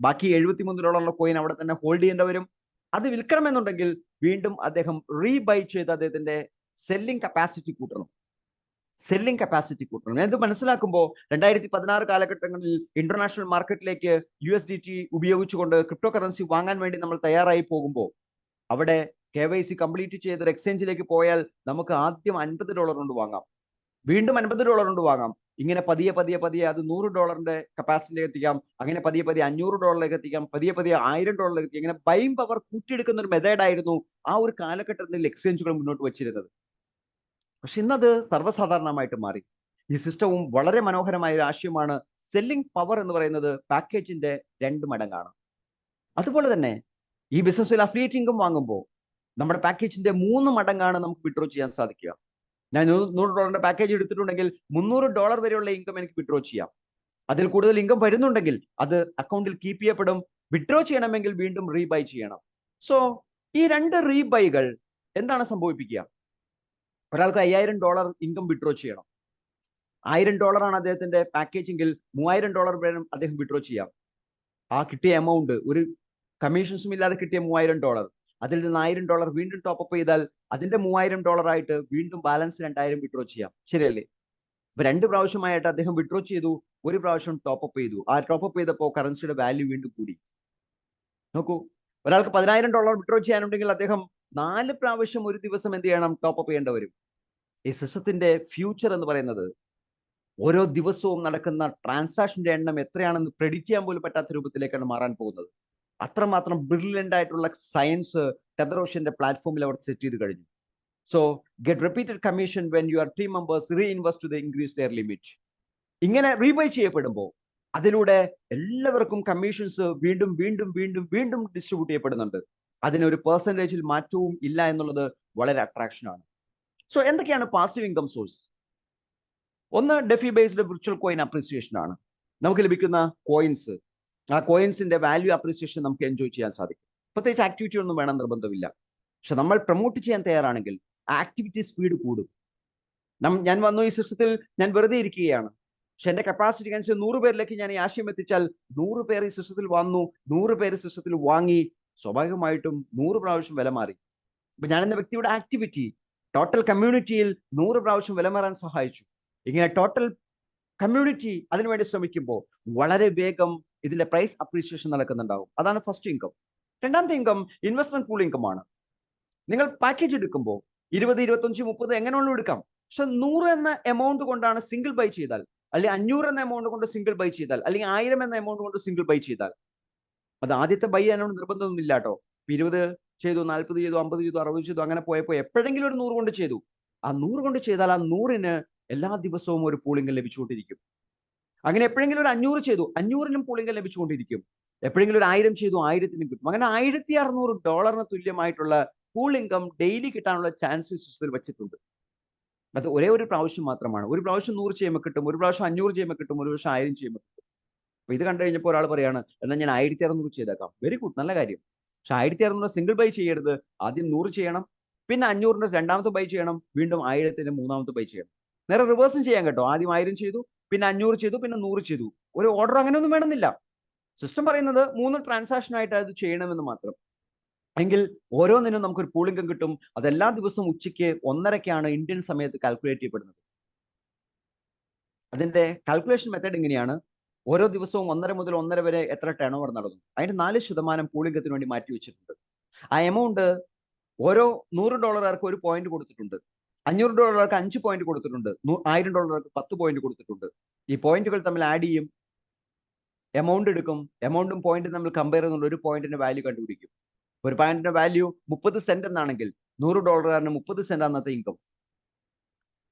ബാക്കി $73 കോയിൻ അവിടെ തന്നെ ഹോൾഡ് ചെയ്യേണ്ടി വരും. അത് വിൽക്കണമെന്നുണ്ടെങ്കിൽ വീണ്ടും അദ്ദേഹം റീബൈ ചെയ്ത് അദ്ദേഹത്തിന്റെ സെല്ലിംഗ് കപ്പാസിറ്റി കൂട്ടണം. ഇത് മനസ്സിലാക്കുമ്പോൾ 2016 കാലഘട്ടങ്ങളിൽ ഇന്റർനാഷണൽ മാർക്കറ്റിലേക്ക് USDT ഉപയോഗിച്ചുകൊണ്ട് ക്രിപ്റ്റോ കറൻസി വാങ്ങാൻ വേണ്ടി നമ്മൾ തയ്യാറായി പോകുമ്പോൾ അവിടെ KYC കംപ്ലീറ്റ് ചെയ്ത് എക്സ്ചേഞ്ചിലേക്ക് പോയാൽ നമുക്ക് ആദ്യം $50 കൊണ്ട് വാങ്ങാം, വീണ്ടും $50 കൊണ്ട് വാങ്ങാം. ഇങ്ങനെ പതിയെ അത് $100 കപ്പാസിറ്റിയിലേക്ക് എത്തിക്കാം, അങ്ങനെ പതിയെ $500 എത്തിക്കാം, പതിയെ $1000 എത്തിക്കാം. ഇങ്ങനെ ബൈയിങ് പവർ കൂട്ടിയെടുക്കുന്ന ഒരു മെത്തേഡായിരുന്നു ആ ഒരു കാലഘട്ടത്തിൽ എക്സ്ചേഞ്ചുകൾ മുന്നോട്ട് വെച്ചിരുന്നത്. പക്ഷെ ഇന്നത് സർവ്വസാധാരണമായിട്ട് മാറി. ഈ സിസ്റ്റവും വളരെ മനോഹരമായ ഒരു ആശയമാണ്. സെല്ലിംഗ് പവർ എന്ന് പറയുന്നത് പാക്കേജിന്റെ 2 മടങ്ങാണ്. അതുപോലെ തന്നെ ഈ ബിസിനസ്സിൽ അഫിലിയേറ്റ് ഇൻകം വാങ്ങുമ്പോൾ നമ്മുടെ പാക്കേജിന്റെ 3 മടങ്ങാണ് നമുക്ക് വിഡ്രോ ചെയ്യാൻ സാധിക്കുക. ഞാൻ $100 പാക്കേജ് എടുത്തിട്ടുണ്ടെങ്കിൽ $300 വരെയുള്ള ഇൻകം എനിക്ക് വിഡ്രോ ചെയ്യാം. അതിൽ കൂടുതൽ ഇൻകം വരുന്നുണ്ടെങ്കിൽ അത് അക്കൗണ്ടിൽ കീപ്പ് ചെയ്യപ്പെടും. വിഡ്രോ ചെയ്യണമെങ്കിൽ വീണ്ടും റീബൈ ചെയ്യണം. സോ ഈ 2 റീബൈകൾ എന്താണ് സംഭവിപ്പിക്കുക? ഒരാൾക്ക് $5000 ഇൻകം വിഡ്രോ ചെയ്യണം. $1000 ആണ് അദ്ദേഹത്തിന്റെ പാക്കേജെങ്കിൽ $3000 വരെ അദ്ദേഹം വിഡ്രോ ചെയ്യാം. ആ കിട്ടിയ എമൗണ്ട് ഒരു കമ്മീഷൻസും ഇല്ലാതെ കിട്ടിയ $3000, അതിൽ നിന്ന് $1000 വീണ്ടും ടോപ്പ് ചെയ്താൽ അതിന്റെ $3000 ആയിട്ട് വീണ്ടും ബാലൻസ് 2000 വിഡ്രോ ചെയ്യാം, ശരിയല്ലേ? ഇപ്പൊ 2 പ്രാവശ്യമായിട്ട് അദ്ദേഹം വിഡ്രോ ചെയ്തു, ഒരു പ്രാവശ്യം ടോപ്പ് ചെയ്തു. ആ ടോപ്പ് ചെയ്തപ്പോൾ കറൻസിയുടെ വാല്യൂ വീണ്ടും കൂടി. നോക്കൂ, ഒരാൾക്ക് $10000 വിഡ്രോ ചെയ്യാനുണ്ടെങ്കിൽ അദ്ദേഹം 4 പ്രാവശ്യം ഒരു ദിവസം എന്ത് ചെയ്യണം? ടോപ്പ് ചെയ്യേണ്ടി വരും. ഈ സിസ്റ്റത്തിന്റെ ഫ്യൂച്ചർ എന്ന് പറയുന്നത് ഓരോ ദിവസവും നടക്കുന്ന ട്രാൻസാക്ഷന്റെ എണ്ണം എത്രയാണെന്ന് പ്രെഡിക്റ്റ് ചെയ്യാൻ പോലും പറ്റാത്ത രൂപത്തിലേക്കാണ് മാറാൻ പോകുന്നത്. അത്രമാത്രം ബ്രില്യന്റ് ആയിട്ടുള്ള സയൻസ് ടെതർ ഓഷ്യന്റെ പ്ലാറ്റ്ഫോമിൽ അവർ സെറ്റ് ചെയ്ത് കഴിഞ്ഞു. So get repeated commission when your team members reinvest to the increase their limit. ഇങ്ങനെ റീബൈ ചെയ്യപ്പെടുമ്പോൾ അതിലൂടെ എല്ലാവർക്കും കമ്മീഷൻസ് വീണ്ടും ഡിസ്ട്രിബ്യൂട്ട് ചെയ്യപ്പെടുന്നുണ്ട്. അതിനൊരു പെർസെന്റേജിൽ മാറ്റവും ഇല്ല എന്നുള്ളത് വളരെ അട്രാക്ഷൻ ആണ്. സോ എന്തൊക്കെയാണ് പാസീവ് ഇൻകം സോഴ്സ്? ഒന്ന് ഡെഫി ബേസ്ഡ് വിർച്വൽ കോയിൻ അപ്രീസിയേഷൻ ആണ്. നമുക്ക് ലഭിക്കുന്ന കോയിൻസ്, ആ കോയിൻസിന്റെ വാല്യൂ അപ്രീസിയേഷൻ നമുക്ക് എൻജോയ് ചെയ്യാൻ സാധിക്കും. പ്രത്യേകിച്ച് ആക്ടിവിറ്റി ഒന്നും വേണം നിർബന്ധമില്ല. പക്ഷെ നമ്മൾ പ്രൊമോട്ട് ചെയ്യാൻ തയ്യാറാണെങ്കിൽ ആ ആക്ടിവിറ്റി സ്പീഡ് കൂടും. ഞാൻ വന്നു ഈ സിസ്റ്റത്തിൽ, ഞാൻ വെറുതെ ഇരിക്കുകയാണ്, പക്ഷെ എന്റെ കപ്പാസിറ്റി അനുസരിച്ച് 100 പേരിലേക്ക് ഞാൻ ഈ ആശയം എത്തിച്ചാൽ 100 പേർ ഈ സിസ്റ്റത്തിൽ വന്നു, 100 പേര് സിസ്റ്റത്തിൽ വാങ്ങി, സ്വാഭാവികമായിട്ടും 100 പ്രാവശ്യം വില മാറി. ഇപ്പൊ ഞാൻ എന്ന വ്യക്തിയുടെ ആക്ടിവിറ്റി ടോട്ടൽ കമ്മ്യൂണിറ്റിയിൽ 100 പ്രാവശ്യം വില മാറാൻ സഹായിച്ചു. ഇങ്ങനെ ടോട്ടൽ കമ്മ്യൂണിറ്റി അതിനുവേണ്ടി ശ്രമിക്കുമ്പോൾ വളരെ വേഗം ഇതിന്റെ പ്രൈസ് അപ്രീസിയേഷൻ നടക്കുന്നുണ്ടാവും. അതാണ് ഫസ്റ്റ് ഇൻകം. രണ്ടാമത്തെ ഇൻകം ഇൻവെസ്റ്റ്മെന്റ് പൂൾ ഇൻകം ആണ്. നിങ്ങൾ പാക്കേജ് എടുക്കുമ്പോൾ 20, 25, 30 എങ്ങനെയുള്ള എടുക്കാം. പക്ഷെ 100 എന്ന എമൗണ്ട് കൊണ്ടാണ് സിംഗിൾ ബൈ ചെയ്താൽ, അല്ലെങ്കിൽ 500 എന്ന എമൗണ്ട് കൊണ്ട് സിംഗിൾ ബൈ ചെയ്താൽ, അല്ലെങ്കിൽ 1000 എന്ന എമൗണ്ട് കൊണ്ട് സിംഗിൾ ബൈ ചെയ്താൽ, അത് ആദ്യത്തെ ബൈ ചെയ്യാനോട് നിർബന്ധമൊന്നും ഇല്ല കേട്ടോ. 20 ചെയ്തു, 40 ചെയ്തു, 50 ചെയ്തു, 60 ചെയ്തു, അങ്ങനെ പോയപ്പോൾ എപ്പോഴെങ്കിലും ഒരു 100 കൊണ്ട് ചെയ്തു. ആ 100 കൊണ്ട് ചെയ്താൽ ആ 100ന് എല്ലാ ദിവസവും ഒരു പൂളിംഗ് ലഭിച്ചുകൊണ്ടിരിക്കും. അങ്ങനെ എപ്പോഴെങ്കിലും ഒരു 500 ചെയ്തു, 500നും പൂളിംഗ് ലഭിച്ചുകൊണ്ടിരിക്കും. എപ്പോഴെങ്കിലും ഒരു 1000 ചെയ്തു, 1000നും കിട്ടും. അങ്ങനെ $1600 തുല്യമായിട്ടുള്ള പൂൾ ഇൻകം ഡെയിലി കിട്ടാനുള്ള ചാൻസസ് സിസ്റ്റത്തിൽ വെച്ചിട്ടുണ്ട്. അത് ഒരേ ഒരു പ്രാവശ്യം മാത്രമാണ്. ഒരു പ്രാവശ്യം 100 ചെയ്യുമ്പോൾ കിട്ടും, ഒരു പ്രാവശ്യം 500 ചെയ്യുമ്പോൾ കിട്ടും, ഒരു പ്രാവശ്യം 1000 ചെയ്യുമ്പോൾ കിട്ടും. അപ്പൊ ഇത് കണ്ടു കഴിഞ്ഞപ്പോൾ ഒരാൾ പറയാണ്, എന്നാൽ ഞാൻ 1600 ചെയ്തേക്കാം. വെരി ഗുഡ്, നല്ല കാര്യം. പക്ഷെ 1600 സിംഗിൾ ബൈ ചെയ്യരുത്. ആദ്യം 100 ചെയ്യണം, പിന്നെ 500ന്റെ രണ്ടാമത്തെ ബൈ ചെയ്യണം, വീണ്ടും 1000ന്റെ മൂന്നാമത്തെ ബൈ ചെയ്യണം. നേരെ റിവേഴ്സും ചെയ്യാൻ കേട്ടോ. ആദ്യം 1000 ചെയ്തു, പിന്നെ 500 ചെയ്തു, പിന്നെ 100 ചെയ്തു. ഒരു ഓർഡർ അങ്ങനെയൊന്നും വേണമെന്നില്ല. സിസ്റ്റം പറയുന്നത് 3 ട്രാൻസാക്ഷൻ ആയിട്ട് അത് ചെയ്യണമെന്ന് മാത്രം. എങ്കിൽ ഓരോന്നിനും നമുക്കൊരു പൂൾ ഇൻകം കിട്ടും. അതെല്ലാ ദിവസവും ഉച്ചയ്ക്ക് 1:30ക്കാണ് ഇന്ത്യൻ സമയത്ത് കാൽക്കുലേറ്റ് ചെയ്യപ്പെടുന്നത്. അതിന്റെ കാൽക്കുലേഷൻ മെത്തേഡ് ഇങ്ങനെയാണ്. ഓരോ ദിവസവും 1:30 മുതൽ 1:30 വരെ എത്ര ടേൺ ഓവർ നടന്നു, അതിന്റെ 4% പൂൾ ഇൻകത്തിന് വേണ്ടി മാറ്റി വെച്ചിട്ടുണ്ട്. ആ എമൗണ്ട് ഓരോ $100 ഒരു പോയിന്റ് കൊടുത്തിട്ടുണ്ട്, $500 5 പോയിന്റ് കൊടുത്തിട്ടുണ്ട്, $1000 10 പോയിന്റ് കൊടുത്തിട്ടുണ്ട്. ഈ പോയിന്റുകൾ തമ്മിൽ ആഡ് ചെയ്യും, എമൗണ്ട് എടുക്കും, എമൗണ്ടും പോയിന്റും തമ്മിൽ കമ്പയർ ചെയ്യുന്ന ഒരു പോയിന്റിന്റെ വാല്യൂ കണ്ടുപിടിക്കും. ഒരു പോയിന്റിന്റെ വാല്യൂ 30 സെന്റ് എന്നാണെങ്കിൽ $100 30 സെന്റ് അന്നത്തെ ഇൻകം,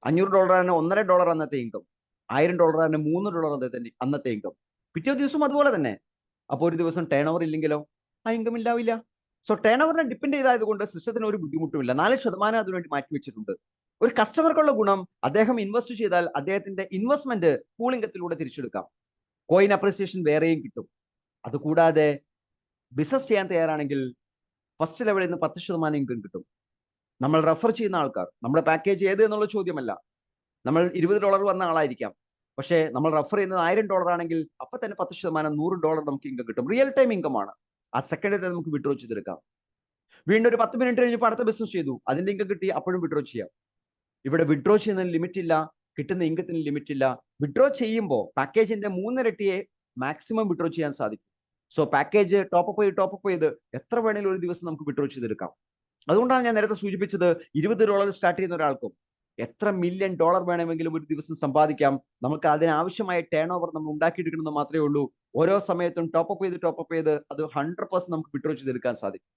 $500 $1.5 അന്നത്തെ ഇൻകം, $1000 $3 അന്നത്തെ ഇൻകം. പിറ്റേ ദിവസം അതുപോലെ തന്നെ. അപ്പോൾ ഒരു ദിവസം ടേൺ ഓവർ ഇല്ലെങ്കിലോ ആ ഇൻകം ഉണ്ടാവില്ല. സോ ടേൺ ഓവറിനെ ഡിപ്പെൻഡ് ചെയ്തായതുകൊണ്ട് സിസ്റ്റത്തിന് ഒരു ബുദ്ധിമുട്ടുമില്ല. 4% അതിനുവേണ്ടി മാറ്റി വെച്ചിട്ടുണ്ട്. ഒരു കസ്റ്റമർക്കുള്ള ഗുണം, അദ്ദേഹം ഇൻവെസ്റ്റ് ചെയ്താൽ അദ്ദേഹത്തിന്റെ ഇൻവെസ്റ്റ്മെന്റ് പൂൾ ഇൻകത്തിലൂടെ തിരിച്ചെടുക്കാം. കോയിൻ അപ്രിസിയേഷൻ വേറെയും കിട്ടും. അതുകൂടാതെ ബിസിനസ് ചെയ്യാൻ തയ്യാറാണെങ്കിൽ ഫസ്റ്റ് ലെവലിൽ നിന്ന് 10% ഇൻകം കിട്ടും. നമ്മൾ റെഫർ ചെയ്യുന്ന ആൾക്കാർ, നമ്മുടെ പാക്കേജ് ഏത് എന്നുള്ള ചോദ്യമല്ല. നമ്മൾ $20 വന്ന ആളായിരിക്കാം, പക്ഷേ നമ്മൾ റെഫർ ചെയ്യുന്നത് $1000 ആണെങ്കിൽ അപ്പൊ തന്നെ 10% $100 നമുക്ക് ഇൻകം കിട്ടും. റിയൽ ടൈം ഇൻകം ആണ്. ആ സെക്കൻഡിൽ തന്നെ നമുക്ക് വിഡ്രോ ചെയ്തെടുക്കാം. വീണ്ടും ഒരു 10 മിനിറ്റ് കഴിഞ്ഞപ്പോൾ അടുത്ത ബിസിനസ് ചെയ്തു, അതിന്റെ ഇൻകം കിട്ടി, അപ്പോഴും വിഡ്രോ ചെയ്യാം. ഇവിടെ വിഡ്രോ ചെയ്യുന്നതിന് ലിമിറ്റ് ഇല്ല, കിട്ടുന്ന ഇൻകത്തിന് ലിമിറ്റ് ഇല്ല. വിഡ്രോ ചെയ്യുമ്പോൾ പാക്കേജിന്റെ 3 ഇരട്ടിയെ മാക്സിമം വിഡ്രോ ചെയ്യാൻ സാധിക്കും. സോ പാക്കേജ് ടോപ്പ് അപ്പ് ചെയ്ത് എത്ര വേണമെങ്കിലും ഒരു ദിവസം നമുക്ക് വിഡ്രോ ചെയ്തെടുക്കാം. അതുകൊണ്ടാണ് ഞാൻ നേരത്തെ സൂചിപ്പിച്ചത്, $20 സ്റ്റാർട്ട് ചെയ്യുന്ന ഒരാൾക്കും എത്ര $1 മില്യൺ വേണമെങ്കിലും ഒരു ദിവസം സമ്പാദിക്കാം. നമുക്ക് അതിനാവശ്യമായ ടേൺ ഓവർ നമ്മൾ ഉണ്ടാക്കിയെടുക്കണമെന്ന് മാത്രമേ ഉള്ളൂ. ഓരോ സമയത്തും ടോപ്പ് അപ്പ് ചെയ്ത് അത് 100% നമുക്ക് വിഡ്രോ ചെയ്തെടുക്കാൻ സാധിക്കും.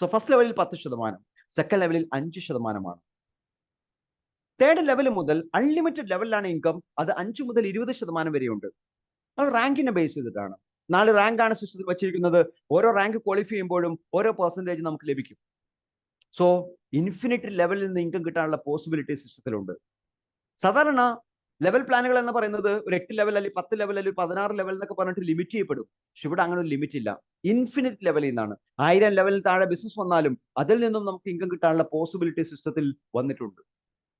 സോ ഫസ്റ്റ് ലെവലിൽ 10%, സെക്കൻഡ് ലെവലിൽ 5%. തേർഡ് ലെവൽ മുതൽ അൺലിമിറ്റഡ് ലെവലിലാണ് ഇൻകം. അത് 5 മുതൽ 20% വരെയുണ്ട്. അത് റാങ്കിനെ ബേസ് ചെയ്തിട്ടാണ്. 4 റാങ്കാണ് സിസ്റ്റത്തിൽ വെച്ചിരിക്കുന്നത്. ഓരോ റാങ്ക് ക്വാളിഫൈ ചെയ്യുമ്പോഴും ഓരോ പെർസെന്റേജ് നമുക്ക് ലഭിക്കും. സോ ഇൻഫിനിറ്റ് ലെവലിൽ നിന്ന് ഇൻകം കിട്ടാനുള്ള പോസിബിലിറ്റി സിസ്റ്റത്തിലുണ്ട്. സാധാരണ ലെവൽ പ്ലാനുകൾ എന്ന് പറയുന്നത് ഒരു 8 ലെവൽ അല്ലെങ്കിൽ 10 ലെവൽ അല്ലെങ്കിൽ 16 ലെവൽ എന്നൊക്കെ പറഞ്ഞിട്ട് ലിമിറ്റ് ചെയ്യപ്പെടും. പക്ഷെ ഇവിടെ അങ്ങനെ ഒരു ലിമിറ്റ് ഇല്ല. ഇൻഫിനിറ്റ് ലെവലിൽ നിന്നാണ്. 1000 ലെവലിൽ താഴെ ബിസിനസ് വന്നാലും അതിൽ നിന്നും നമുക്ക് ഇൻകം കിട്ടാനുള്ള പോസിബിലിറ്റി സിസ്റ്റത്തിൽ വന്നിട്ടുണ്ട്.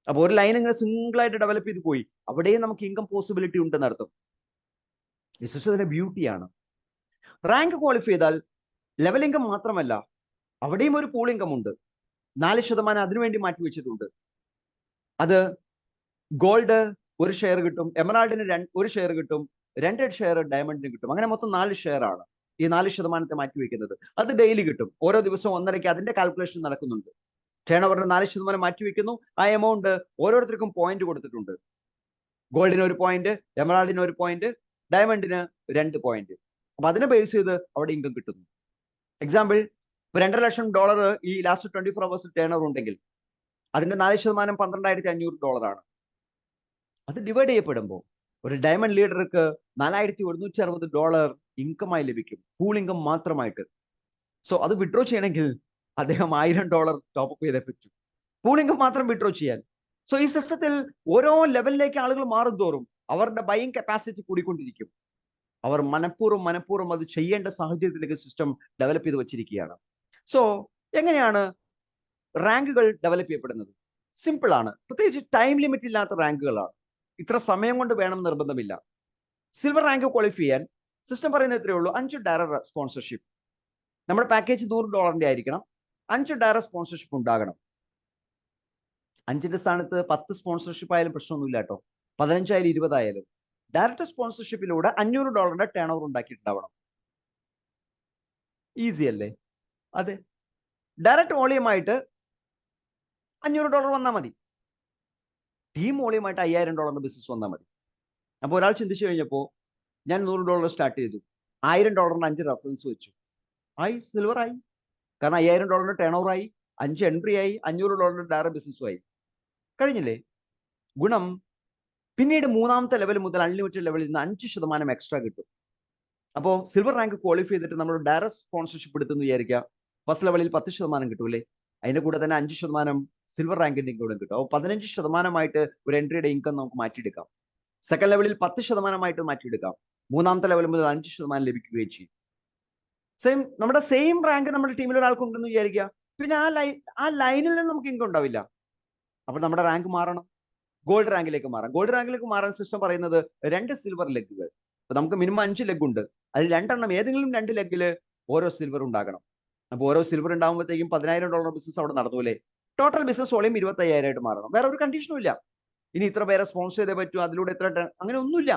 അപ്പോൾ ഒരു ലൈൻ ഇങ്ങനെ സിംഗിൾ ആയിട്ട് ഡെവലപ്പ് ചെയ്ത് പോയി, അവിടെയും നമുക്ക് ഇൻകം പോസിബിലിറ്റി ഉണ്ടെന്ന് അർത്ഥം. ഈ സിസ്റ്റത്തിന്റെ ബ്യൂട്ടിയാണ്. റാങ്ക് ക്വാളിഫൈ ചെയ്താൽ ലെവൽ ഇൻകം മാത്രമല്ല, അവിടെയും ഒരു പൂൾ ഇൻകം ഉണ്ട്. 4% അതിനുവേണ്ടി മാറ്റി വെച്ചിട്ടുണ്ട്. അത് ഗോൾഡ് 1 ഷെയർ കിട്ടും, എമറാൾഡിന് 1 ഷെയർ കിട്ടും, 2 ഷെയർ ഡയമണ്ടിന് കിട്ടും. അങ്ങനെ മൊത്തം 4 ഷെയർ ആണ് ഈ 4% മാറ്റി വെക്കുന്നത്. അത് ഡെയിലി കിട്ടും. ഓരോ ദിവസവും 1:30ക്ക് അതിന്റെ കാൽക്കുലേഷൻ നടക്കുന്നുണ്ട്. ടേൺ ഓവറിന് 4% മാറ്റി വെക്കുന്നു. ആ എമൗണ്ട് ഓരോരുത്തർക്കും പോയിന്റ് കൊടുത്തിട്ടുണ്ട്. ഗോൾഡിന് 1 പോയിന്റ്, എമറാൾഡിന് 1 പോയിന്റ്, ഡയമണ്ടിന് 2 പോയിന്റ്. അപ്പൊ അതിനെ ബേസ് ചെയ്ത് അവിടെ ഇൻകം കിട്ടുന്നു. എക്സാമ്പിൾ, $2.5 ലക്ഷം ഈ ലാസ്റ്റ് 24 hours ടേൺ ഓവർ ഉണ്ടെങ്കിൽ അതിന്റെ 4% $12,500 ആണ്. അത് ഡിവൈഡ് ചെയ്യപ്പെടുമ്പോൾ ഒരു ഡയമണ്ട് ലീഡർക്ക് $4,160 ഇൻകമായി ലഭിക്കും, പൂൾ ഇൻകം മാത്രമായിട്ട്. സോ അത് വിഡ്രോ ചെയ്യണമെങ്കിൽ അദ്ദേഹം $1000 ടോപ്പ് അപ്പ് ചെയ്തേ പറ്റും, പൂൾ ഇൻകം മാത്രം വിഡ്രോ ചെയ്യാൻ. സോ ഈ സിസ്റ്റത്തിൽ ഓരോ ലെവലിലേക്ക് ആളുകൾ മാറും തോറും അവരുടെ ബൈയിങ് കപ്പാസിറ്റി കൂടിക്കൊണ്ടിരിക്കും. അവർ മനഃപൂർവ്വം അത് ചെയ്യേണ്ട സാഹചര്യത്തിലേക്ക് സിസ്റ്റം ഡെവലപ്പ് ചെയ്ത് വെച്ചിരിക്കുകയാണ്. സോ എങ്ങനെയാണ് റാങ്കുകൾ ഡെവലപ്പ് ചെയ്യപ്പെടുന്നത്? സിമ്പിൾ ആണ്. പ്രത്യേകിച്ച് ടൈം ലിമിറ്റ് ഇല്ലാത്ത റാങ്കുകളാണ്. ഇത്ര സമയം കൊണ്ട് വേണം നിർബന്ധമില്ല. സിൽവർ റാങ്ക് ക്വാളിഫൈ ചെയ്യാൻ സിസ്റ്റം പറയുന്നത് ഇത്രയേ ഉള്ളൂ, 5 ഡയറക്റ്റ് സ്പോൺസർഷിപ്പ്. നമ്മുടെ പാക്കേജ് $100 ആയിരിക്കണം. 5 ഡയറക്റ്റ് സ്പോൺസർഷിപ്പ് ഉണ്ടാകണം. 5ന്റെ സ്ഥാനത്ത് 10 സ്പോൺസർഷിപ്പ് ആയാലും പ്രശ്നമൊന്നുമില്ല കേട്ടോ, 15 ആയാലും 20 ആയാലും. ഡയറക്റ്റ് സ്പോൺസർഷിപ്പിലൂടെ $500 ടേൺ ഓവർ ഉണ്ടാക്കിയിട്ടുണ്ടാവണം. ഈസി അല്ലേ? അതെ. ഡയറക്റ്റ് വോളിയമായിട്ട് $500 വന്നാൽ മതി. ടീം വോളിയമായിട്ട് $5000 ബിസിനസ് വന്നാൽ മതി. അപ്പോൾ ഒരാൾ ചിന്തിച്ചു കഴിഞ്ഞപ്പോൾ, ഞാൻ $100 സ്റ്റാർട്ട് ചെയ്തു, $1000 5 റെഫറൻസ് വെച്ചു, സിൽവർ ആയി. കാരണം $5000 ടേൺ ഓവർ ആയി, 5 എൻട്രി ആയി, $500 ഡയറക്റ്റ് ബിസിനസ്സും ആയി. കഴിഞ്ഞില്ലേ ഗുണം? പിന്നീട് 3ാമത്തെ ലെവൽ മുതൽ അൺലിമിറ്റഡ് ലെവലിൽ നിന്ന് 5% എക്സ്ട്രാ കിട്ടും. അപ്പോൾ സിൽവർ റാങ്ക് ക്വാളിഫൈ ചെയ്തിട്ട് നമ്മൾ ഡയറക്റ്റ് സ്പോൺസർഷിപ്പ് എടുത്തെന്ന് വിചാരിക്കുക, ഫസ്റ്റ് ലെവലിൽ 10% കിട്ടൂലേ, അതിന്റെ കൂടെ തന്നെ 5% സിൽവർ റാങ്കിന്റെ ഇൻകം കിട്ടും. അപ്പോൾ 15% ഒരു എൻട്രിയുടെ ഇൻകം നമുക്ക് മാറ്റിയെടുക്കാം. സെക്കൻഡ് ലെവലിൽ 10% മാറ്റിയെടുക്കാം. 3ാമത്തെ ലെവൽ മുതൽ 5% ലഭിക്കുകയും ചെയ്യും. നമ്മുടെ സെയിം റാങ്ക് നമ്മുടെ ടീമിൽ ഒരാൾക്കുണ്ടെന്ന് വിചാരിക്കുക, പിന്നെ ആ ലൈനിൽ നിന്ന് നമുക്ക് ഇൻകം ഉണ്ടാവില്ല. അപ്പൊ നമ്മുടെ റാങ്ക് മാറണം, ഗോൾഡ് റാങ്കിലേക്ക് മാറാം. ഗോൾഡ് റാങ്കിലേക്ക് മാറാൻ സിസ്റ്റം പറയുന്നത് 2 സിൽവർ ലെഗുകൾ. അപ്പൊ നമുക്ക് മിനിമം 5 ലെഗ് ഉണ്ട്. അതിൽ 2 എണ്ണം ഏതെങ്കിലും 2 ലെഗിൽ ഓരോ സിൽവർ ഉണ്ടാകണം. അപ്പൊ ഓരോ സിൽവർ ഉണ്ടാകുമ്പോഴത്തേക്കും $10,000 ബിസിനസ് അവിടെ നടന്നൂലേ? ടോട്ടൽ ബിസിനസ് വോളിയം 25,000 ആയിട്ട് മാറണം. വേറെ ഒരു കണ്ടീഷനും ഇല്ല. ഇനി ഇത്ര പേരെ സ്പോൺസർ ചെയ്തേ പറ്റൂ, അതിലൂടെ ഇത്ര അങ്ങനെ ഒന്നുമില്ല.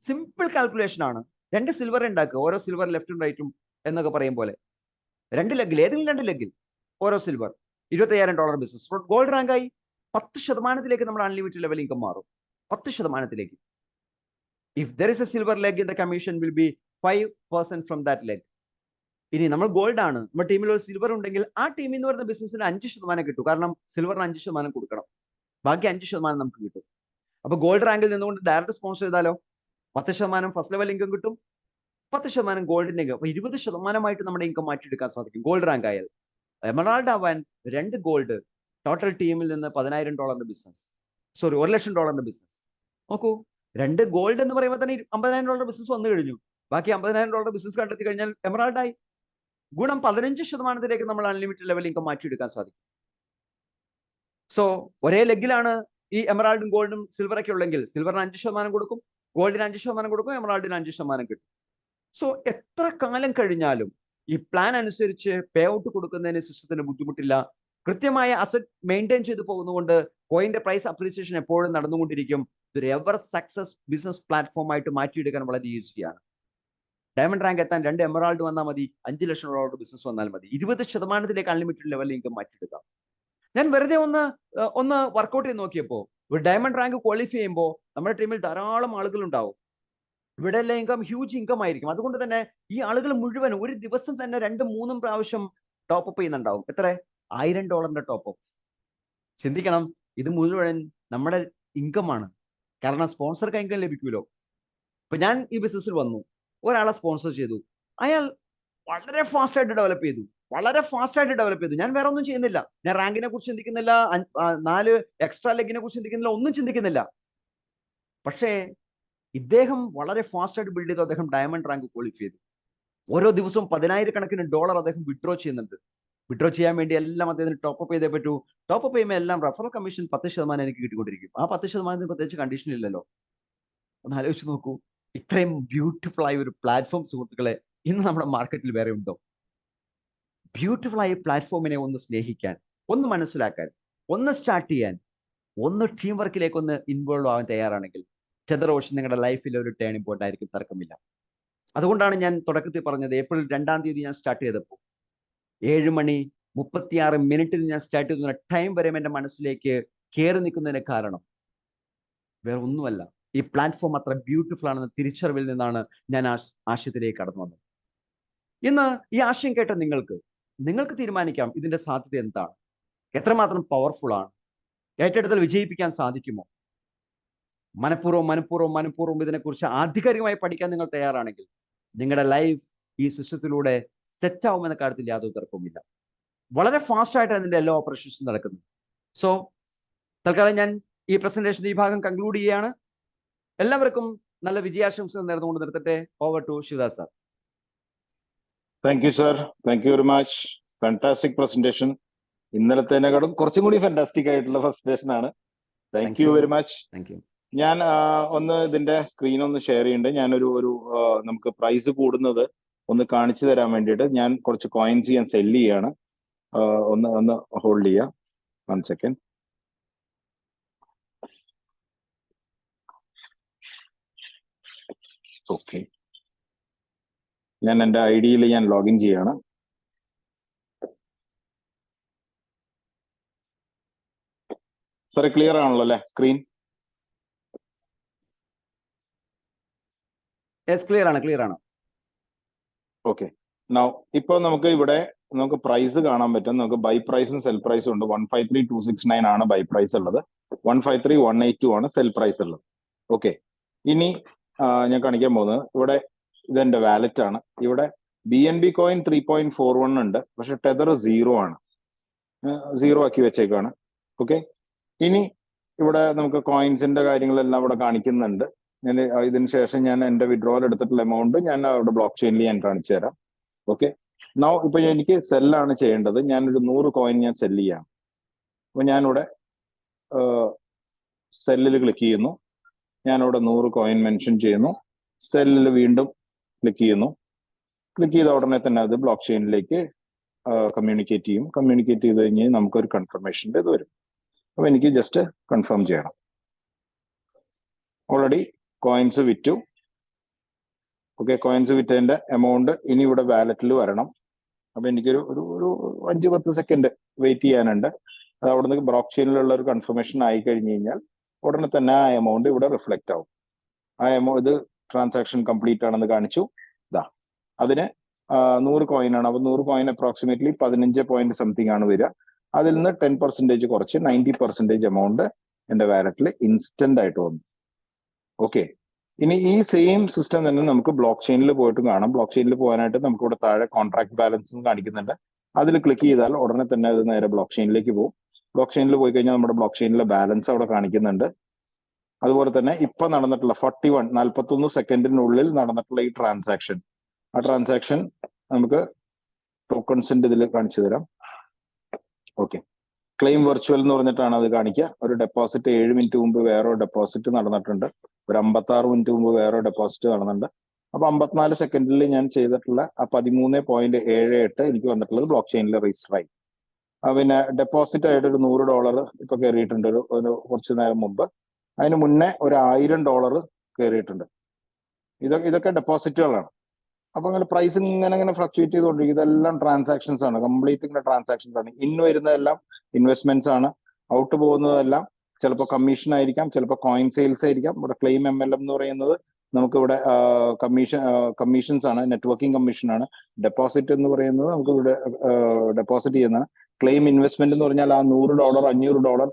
സിമ്പിൾ കാൽക്കുലേഷൻ ആണ്. 2 സിൽവർ ഉണ്ടാക്കുക, ഓരോ സിൽവർ ലെഫ്റ്റും റൈറ്റും എന്നൊക്കെ പറയും പോലെ 2 ലെഗിൽ, ഏതെങ്കിലും 2 ലെഗിൽ ഓരോ സിൽവർ, $25,000 ബിസിനസ്. ഗോൾഡ് റാങ്കായി 10% നമ്മൾ അൺലിമിറ്റഡ് ലെവൽ ഇൻകം മാറും. 10%. If there is A silver leg in the commission will be 5% from that leg. ഇനി നമ്മൾ ഗോൾഡ് ആണ്, നമ്മുടെ ടീമിൽ ഒരു സിൽവർ ഉണ്ടെങ്കിൽ ആ ടീമിൽ നിന്ന് വരുന്ന ബിസിനസ്സിന് 5% കിട്ടും. കാരണം സിൽവറിന് 5% കൊടുക്കണം, ബാക്കി 5% നമുക്ക് കിട്ടും. അപ്പൊ ഗോൾഡ് റാങ്കിൽ നിന്നുകൊണ്ട് ഡയറക്റ്റ് സ്പോൺസർ ചെയ്താലോ 10% ഫസ്റ്റ് ലെവൽ ഇൻകം കിട്ടും, 10% ഗോൾഡിന്റെ ഇൻകം. 20% നമ്മുടെ ഇൻകം മാറ്റിയെടുക്കാൻ സാധിക്കും ഗോൾഡ് റാങ്ക് ആയാൽ. എമറാൾഡ് ആവാൻ 2 ഗോൾഡ്, ടോട്ടൽ ടീമിൽ നിന്ന് $10,000 ബിസിനസ്, സോറി $1 ലക്ഷം ബിസിനസ്. നോക്കൂ, 2 ഗോൾഡ് എന്ന് പറയുമ്പോൾ തന്നെ $50,000 ബിസിനസ് വന്നു കഴിഞ്ഞു. ബാക്കി $50,000 ബിസിനസ് കണ്ടെത്തി കഴിഞ്ഞാൽ എമറാൾഡ് ആയി. ഗുണം 15% നമ്മൾ അൺലിമിറ്റഡ് ലെവൽ ഇൻകം മാറ്റിയെടുക്കാൻ സാധിക്കും. സോ ഒരേ ലെഗിലാണ് ഈ എമറാൾഡും ഗോൾഡും സിൽവറൊക്കെ ഉള്ളെങ്കിൽ സിൽവറിന് 5% കൊടുക്കും, ഗോൾഡിന് 5% കൊടുക്കും, എമറാൾഡിന് 5% കിട്ടും. സോ എത്ര കാലം കഴിഞ്ഞാലും ഈ പ്ലാൻ അനുസരിച്ച് പേ ഔട്ട് കൊടുക്കുന്നതിന് സിസ്റ്റത്തിന് ബുദ്ധിമുട്ടില്ല. കൃത്യമായ അസറ്റ് മെയിൻറ്റെയിൻ ചെയ്ത് പോകുന്നതുകൊണ്ട് കോയിന്റെ പ്രൈസ് അപ്രീസിയേഷൻ എപ്പോഴും നടന്നുകൊണ്ടിരിക്കും. ഇതൊരു എവർ സക്സസ് ബിസിനസ് പ്ലാറ്റ്ഫോം ആയിട്ട് മാറ്റിയെടുക്കാൻ വളരെ ഈസിയാണ്. ഡയമണ്ട് റാങ്ക് എത്താൻ 2 എമറാൾഡ് വന്നാൽ മതി, $5 ലക്ഷം ബിസിനസ് വന്നാൽ മതി. 20% അൺലിമിറ്റഡ് ലെവലിൽ ഇൻകം മാറ്റിയെടുക്കാം. ഞാൻ വെറുതെ ഒന്ന് വർക്കൗട്ട് ചെയ്ത് നോക്കിയപ്പോൾ ഒരു ഡയമണ്ട് റാങ്ക് ക്വാളിഫൈ ചെയ്യുമ്പോൾ നമ്മുടെ ടീമിൽ ധാരാളം ആളുകൾ ഉണ്ടാവും. ഇവിടെ എല്ലാം ഇൻകം ഹ്യൂജ് ഇൻകം ആയിരിക്കും. അതുകൊണ്ട് തന്നെ ഈ ആളുകൾ മുഴുവൻ ഒരു ദിവസം തന്നെ 2-3 പ്രാവശ്യം ടോപ്പ് അപ്പ് ചെയ്യുന്നുണ്ടാവും. എത്ര? $1,000 ടോപ്പ് അപ്പ്. ചിന്തിക്കണം, ഇത് മുഴുവൻ നമ്മുടെ ഇൻകം ആണ്. കാരണം സ്പോൺസർക്ക് ഇൻകം ലഭിക്കുമല്ലോ. ഇപ്പൊ ഞാൻ ഈ ബിസിനസ്സിൽ വന്നു, ഒരാളെ സ്പോൺസർ ചെയ്തു, അയാൾ വളരെ ഫാസ്റ്റ് ആയിട്ട് ഡെവലപ്പ് ചെയ്തു. ഞാൻ വേറെ ഒന്നും ചെയ്യുന്നില്ല. ഞാൻ റാങ്കിനെ കുറിച്ച് ചിന്തിക്കുന്നില്ല, 4 എക്സ്ട്രാ ലെഗിനെ കുറിച്ച് ചിന്തിക്കുന്നില്ല, ഒന്നും ചിന്തിക്കുന്നില്ല. പക്ഷേ ഇദ്ദേഹം വളരെ ഫാസ്റ്റ് ആയിട്ട് ബിൽഡ് ചെയ്തു. അദ്ദേഹം ഡയമണ്ട് റാങ്ക് ക്വാളിഫൈ ചെയ്തു. ഓരോ ദിവസവും $10,000 അദ്ദേഹം വിഡ്രോ ചെയ്യുന്നുണ്ട്. വിഡ്രോ ചെയ്യാൻ വേണ്ടി എല്ലാം അദ്ദേഹത്തിന് ടോപ്പ് അപ്പ് ചെയ്തേ പറ്റൂ. ടോപ്പ് അപ്പ് ചെയ്യുമ്പോൾ എല്ലാം റെഫറൽ കമ്മീഷൻ 10% എനിക്ക് കിട്ടിക്കൊണ്ടിരിക്കും. ആ 10% പ്രത്യേകിച്ച് കണ്ടീഷൻ ഇല്ലല്ലോ. ഒന്ന് ആലോചിച്ച് നോക്കൂ, ഇത്രയും ബ്യൂട്ടിഫുൾ ആയ ഒരു പ്ലാറ്റ്ഫോം സുഹൃത്തുക്കളെ ഇന്ന് നമ്മുടെ മാർക്കറ്റിൽ വേറെ ഉണ്ടോ? ബ്യൂട്ടിഫുൾ ആയ പ്ലാറ്റ്ഫോമിനെ ഒന്ന് സ്നേഹിക്കാൻ, ഒന്ന് മനസ്സിലാക്കാൻ, ഒന്ന് സ്റ്റാർട്ട് ചെയ്യാൻ, ഒന്ന് ടീം വർക്കിലേക്ക് ഒന്ന് ഇൻവോൾവ് ആവാൻ തയ്യാറാണെങ്കിൽ ചെതർ ഓഷൻ നിങ്ങളുടെ ലൈഫിൽ ഒരു ടേണിംഗ് പോയിന്റ് ആയിരിക്കും, തർക്കമില്ല. അതുകൊണ്ടാണ് ഞാൻ തുടക്കത്തിൽ പറഞ്ഞത്, ഏപ്രിൽ 2-ാം തീയതി ഞാൻ സ്റ്റാർട്ട് ചെയ്തപ്പോൾ 7:36 ഞാൻ സ്റ്റാർട്ട് ചെയ്ത ടൈം വരെ എൻ്റെ മനസ്സിലേക്ക് കയറി നിൽക്കുന്നതിന് കാരണം വേറെ ഒന്നുമല്ല, ഈ പ്ലാറ്റ്ഫോം അത്ര ബ്യൂട്ടിഫുൾ ആണെന്ന തിരിച്ചറിവിൽ നിന്നാണ് ഞാൻ ആശയത്തിലേക്ക് കടന്നു വന്നത്. ഇന്ന് ഈ ആശയം കേട്ട നിങ്ങൾക്ക് തീരുമാനിക്കാം ഇതിന്റെ സാധ്യത എന്താണ്, എത്രമാത്രം പവർഫുൾ ആണ്, ഏറ്റെടുത്തൽ വിജയിപ്പിക്കാൻ സാധിക്കുമോ. മനഃപൂർവ്വം ഇതിനെക്കുറിച്ച് ആധികാരികമായി പഠിക്കാൻ നിങ്ങൾ തയ്യാറാണെങ്കിൽ നിങ്ങളുടെ ലൈഫ് ഈ സിസ്റ്റത്തിലൂടെ സെറ്റ് ആവുമെന്ന കാര്യത്തിൽ യാതൊരു തർക്കവുമില്ല. വളരെ ഫാസ്റ്റ് ആയിട്ട് അതിന്റെ എല്ലാ ഓപ്പറേഷൻസും നടക്കുന്നു. സോ തൽക്കാലം ഞാൻ ഈ പ്രസന്റേഷന്റെ ഈ ഭാഗം കൺക്ലൂഡ് ചെയ്യുകയാണ്. എല്ലാവർക്കും നല്ല വിജയാശംസകൾ നേർന്നുകൊണ്ട് നിർത്തട്ടെ. Over to Shivadas sir. Thank you sir, thank you very much. Fantastic presentation. ഇന്നലത്തേക്കാളും കുറച്ചും കൂടി ഫാന്റാസ്റ്റിക് ആയിട്ടുള്ള പ്രസന്റേഷൻ ആണ്. Thank you very much. ഞാൻ ഒന്ന് ഇതിന്റെ സ്ക്രീൻ ഒന്ന് ഷെയർ ചെയ്യുന്നുണ്ട്. ഞാനൊരു നമുക്ക് പ്രൈസ് കൂടുന്നത് ഒന്ന് കാണിച്ചു തരാൻ വേണ്ടിയിട്ട് ഞാൻ കുറച്ച് കോയിൻസ് ഞാൻ സെല് ചെയ്യാണ്. ഒന്ന് ഹോൾഡ് ചെയ്യാം, 1 സെക്കൻഡ്. ഓക്കെ, ഞാൻ എൻ്റെ ഐഡിയിൽ ഞാൻ ലോഗിൻ ചെയ്യാണ്. സാറേ ക്ലിയർ ആണല്ലോ അല്ലേ സ്ക്രീൻ? ക്ലിയർ ആണ്. ഓക്കെ, നൗ ഇപ്പോൾ നമുക്ക് പ്രൈസ് കാണാൻ പറ്റും. നമുക്ക് ബൈ പ്രൈസും സെൽ പ്രൈസും ഉണ്ട്. 153,269 ആണ് ബൈ പ്രൈസ് ഉള്ളത്, 153,182 ആണ് സെൽ പ്രൈസ് ഉള്ളത്. ഓക്കെ, ഇനി ഞാൻ കാണിക്കാൻ പോകുന്നത് ഇവിടെ ഇതെന്റെ വാലറ്റ് ആണ്. ഇവിടെ BNB കോയിൻ 3.41 ഉണ്ട്, പക്ഷെ ടെതർ 0 ആണ്, 0 ആക്കി വെച്ചേക്കാണ്. ഓക്കെ, ഇനി ഇവിടെ നമുക്ക് കോയിൻസിന്റെ കാര്യങ്ങളെല്ലാം ഇവിടെ കാണിക്കുന്നുണ്ട്. ഞാൻ ഇതിന് ശേഷം ഞാൻ എൻ്റെ വിഡ്രോവൽ എടുത്തിട്ടുള്ള എമൗണ്ട് ഞാൻ അവിടെ ബ്ലോക്ക് ചെയിനിൽ ഞാൻ കാണിച്ചു തരാം. ഓക്കെ, നൗ ഇപ്പൊ എനിക്ക് സെല്ലാണ് ചെയ്യേണ്ടത്. ഞാനൊരു 100 കോയിൻ ഞാൻ സെല്ല് ചെയ്യാം. അപ്പൊ ഞാനിവിടെ സെല്ലിൽ ക്ലിക്ക് ചെയ്യുന്നു. ഞാനിവിടെ 100 കോയിൻ മെൻഷൻ ചെയ്യുന്നു. സെല്ലിൽ വീണ്ടും ക്ലിക്ക് ചെയ്യുന്നു. ക്ലിക്ക് ചെയ്ത ഉടനെ തന്നെ അത് ബ്ലോക്ക് ചെയിനിലേക്ക് കമ്മ്യൂണിക്കേറ്റ് ചെയ്യും. കമ്മ്യൂണിക്കേറ്റ് ചെയ്ത് കഴിഞ്ഞ് നമുക്കൊരു കൺഫർമേഷൻ്റെ ഇത് വരും. അപ്പൊ എനിക്ക് ജസ്റ്റ് കൺഫേം ചെയ്യണം. ഓൾറെഡി കോയിൻസ് വിറ്റു. ഓക്കെ, കോയിൻസ് വിറ്റതിന്റെ എമൗണ്ട് ഇനി ഇവിടെ വാലറ്റിൽ വരണം. അപ്പൊ എനിക്കൊരു ഒരു 5-10 സെക്കൻഡ് വെയിറ്റ് ചെയ്യാനുണ്ട്. അത് അവിടെ നിന്ന് ബ്ലോക്ക് ചെയിനിലുള്ള ഒരു കൺഫർമേഷൻ ആയി കഴിഞ്ഞ് കഴിഞ്ഞാൽ ഉടനെ തന്നെ ആ എമൗണ്ട് ഇവിടെ റിഫ്ലക്റ്റ് ആവും. ആ എമൗണ്ട് ഇത് ട്രാൻസാക്ഷൻ കംപ്ലീറ്റ് ആണെന്ന് കാണിച്ചു. ഇതാ അതിന് 100 കോയിൻ ആണ്. അപ്പൊ 100 കോയിൻ അപ്രോക്സിമേറ്റ്ലി 15 പോയിന്റ് സംതിങ് ആണ് വരിക. അതിൽ നിന്ന് 10% കുറച്ച് 90% എമൗണ്ട് എന്റെ വാലറ്റിൽ ഇൻസ്റ്റന്റ് ആയിട്ട് വന്നു. ഓക്കെ, ഇനി ഈ സെയിം സിസ്റ്റം തന്നെ നമുക്ക് ബ്ലോക്ക് ചെയിനിൽ പോയിട്ട് കാണാം. ബ്ലോക്ക് ചെയിനിൽ പോകാനായിട്ട് നമുക്ക് ഇവിടെ താഴെ കോൺട്രാക്ട് ബാലൻസ് കാണിക്കുന്നുണ്ട്. അതിൽ ക്ലിക്ക് ചെയ്താൽ ഉടനെ തന്നെ അത് നേരെ ബ്ലോക്ക് ചെയിനിലേക്ക് പോകും. ബ്ലോക്ക് ചെയിനിൽ പോയി കഴിഞ്ഞാൽ നമ്മുടെ ബ്ലോക്ക് ചെയിനിലെ ബാലൻസ് അവിടെ കാണിക്കുന്നുണ്ട്. അതുപോലെ തന്നെ ഇപ്പൊ നടന്നിട്ടുള്ള 41 സെക്കൻഡിനുള്ളിൽ നടന്നിട്ടുള്ള ഈ ട്രാൻസാക്ഷൻ, ആ ട്രാൻസാക്ഷൻ നമുക്ക് ടോക്കൺസിന്റെ ഇതിൽ കാണിച്ചു തരാം. ഓക്കെ, ക്ലെയിം വെർച്വൽ എന്ന് പറഞ്ഞിട്ടാണ് അത് കാണിക്കുക. ഒരു ഡെപ്പോസിറ്റ് 7 മിനിറ്റ് മുമ്പ് വേറെ ഡെപ്പോസിറ്റ് നടന്നിട്ടുണ്ട്. ഒരു 56 മിനിറ്റ് മുമ്പ് വേറെ ഡെപ്പോസിറ്റ് നടന്നിട്ടുണ്ട്. അപ്പൊ 54 സെക്കൻഡിൽ ഞാൻ ചെയ്തിട്ടുള്ള ആ 13.78 എനിക്ക് വന്നിട്ടുള്ളത് ബ്ലോക്ക് ചെയിനിൽ രജിസ്റ്റർ ആയി. പിന്നെ ഡെപ്പോസിറ്റ് ആയിട്ട് ഒരു $100 ഇപ്പൊ കയറിയിട്ടുണ്ട് ഒരു കുറച്ചു നേരം മുമ്പ്. അതിന് മുന്നേ ഒരു $1000 കയറിയിട്ടുണ്ട്. ഇതൊക്കെ ഡെപ്പോസിറ്റുകളാണ്. അപ്പൊ അങ്ങനെ പ്രൈസ് ഇങ്ങനെ ഫ്ലക്ച്വേറ്റ് ചെയ്തുകൊണ്ടിരിക്കും. ഇതെല്ലാം ട്രാൻസാക്ഷൻസ് ആണ്, കംപ്ലീറ്റ് ഇങ്ങനെ ട്രാൻസാക്ഷൻസ് ആണ്. ഇൻ വരുന്നതെല്ലാം ഇൻവെസ്റ്റ്മെന്റ്സ് ആണ്. ഔട്ട് പോകുന്നതെല്ലാം ചിലപ്പോൾ കമ്മീഷൻ ആയിരിക്കാം, ചിലപ്പോൾ കോയിൻ സെയിൽസ് ആയിരിക്കാം. ഇവിടെ ക്ലെയിം MLM എന്ന് പറയുന്നത് നമുക്ക് ഇവിടെ കമ്മീഷൻസ് ആണ്, നെറ്റ്വർക്കിംഗ് കമ്മീഷൻ ആണ്. ഡെപ്പോസിറ്റ് എന്ന് പറയുന്നത് നമുക്ക് ഇവിടെ ഡെപ്പോസിറ്റ് ചെയ്യുന്നതാണ്. ക്ലെയിം ഇൻവെസ്റ്റ്മെന്റ് എന്ന് പറഞ്ഞാൽ ആ $100, $500,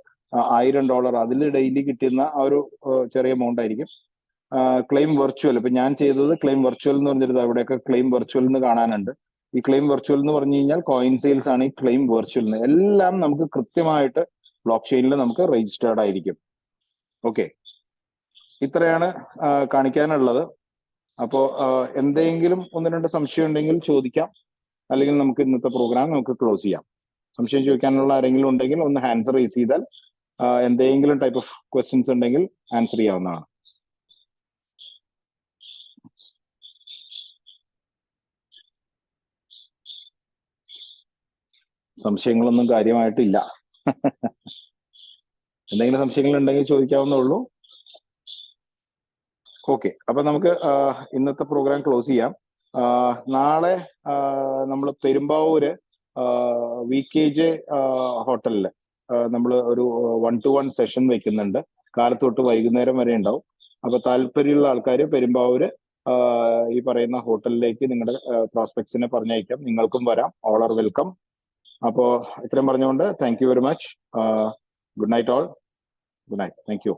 $1000 അതിൽ ഡെയിലി കിട്ടുന്ന ആ ഒരു ചെറിയ എമൗണ്ട് ആയിരിക്കും. ക്ലെയിം വെർച്വൽ, ഇപ്പൊ ഞാൻ ചെയ്തത് ക്ലെയിം വെർച്വൽ എന്ന് പറഞ്ഞിരുന്നത് അവിടെയൊക്കെ ക്ലെയിം വെർച്വൽ എന്ന് കാണാനുണ്ട്. ഈ ക്ലെയിം വെർച്വൽ എന്ന് പറഞ്ഞു കഴിഞ്ഞാൽ കോയിൻ സെയിൽസ് ആണ് ഈ ക്ലെയിം വെർച്വൽ. എല്ലാം നമുക്ക് കൃത്യമായിട്ട് ബ്ലോക്ക് ചെയിനിൽ നമുക്ക് രജിസ്റ്റേർഡ് ആയിരിക്കും. ഓക്കെ, ഇത്രയാണ് കാണിക്കാനുള്ളത്. അപ്പോൾ എന്തെങ്കിലും 1-2 സംശയം ഉണ്ടെങ്കിൽ ചോദിക്കാം, അല്ലെങ്കിൽ നമുക്ക് ഇന്നത്തെ പ്രോഗ്രാം നമുക്ക് ക്ലോസ് ചെയ്യാം. സംശയം ചോദിക്കാനുള്ള ആരെങ്കിലും ഉണ്ടെങ്കിൽ ഒന്ന് ഹാൻഡ് റൈസ് ചെയ്താൽ എന്തെങ്കിലും ടൈപ്പ് ഓഫ് ക്വസ്റ്റ്യൻസ് ഉണ്ടെങ്കിൽ ആൻസർ ചെയ്യാവുന്നതാണ്. സംശയങ്ങളൊന്നും കാര്യമായിട്ടില്ല. എന്തെങ്കിലും സംശയങ്ങൾ ഉണ്ടെങ്കിൽ ചോദിക്കാവുന്നേ ഉള്ളൂ. ഓക്കെ, അപ്പൊ നമുക്ക് ഇന്നത്തെ പ്രോഗ്രാം ക്ലോസ് ചെയ്യാം. നാളെ നമ്മൾ പെരുമ്പാവൂര് VKJ ഹോട്ടലില് നമ്മൾ ഒരു 1-to-1 സെഷൻ വെക്കുന്നുണ്ട്. കാലത്ത് തൊട്ട് വൈകുന്നേരം വരെ ഉണ്ടാവും. അപ്പൊ താല്പര്യമുള്ള ആൾക്കാർ പെരുമ്പാവൂര് ഈ പറയുന്ന ഹോട്ടലിലേക്ക് നിങ്ങളുടെ പ്രോസ്പെക്ട്സിനെ പറഞ്ഞയക്കാം. നിങ്ങൾക്കും വരാം. All are welcome. അപ്പോ ഇത്രയും പറഞ്ഞുകൊണ്ട് thank you very much. Good night all. Good night. Thank you.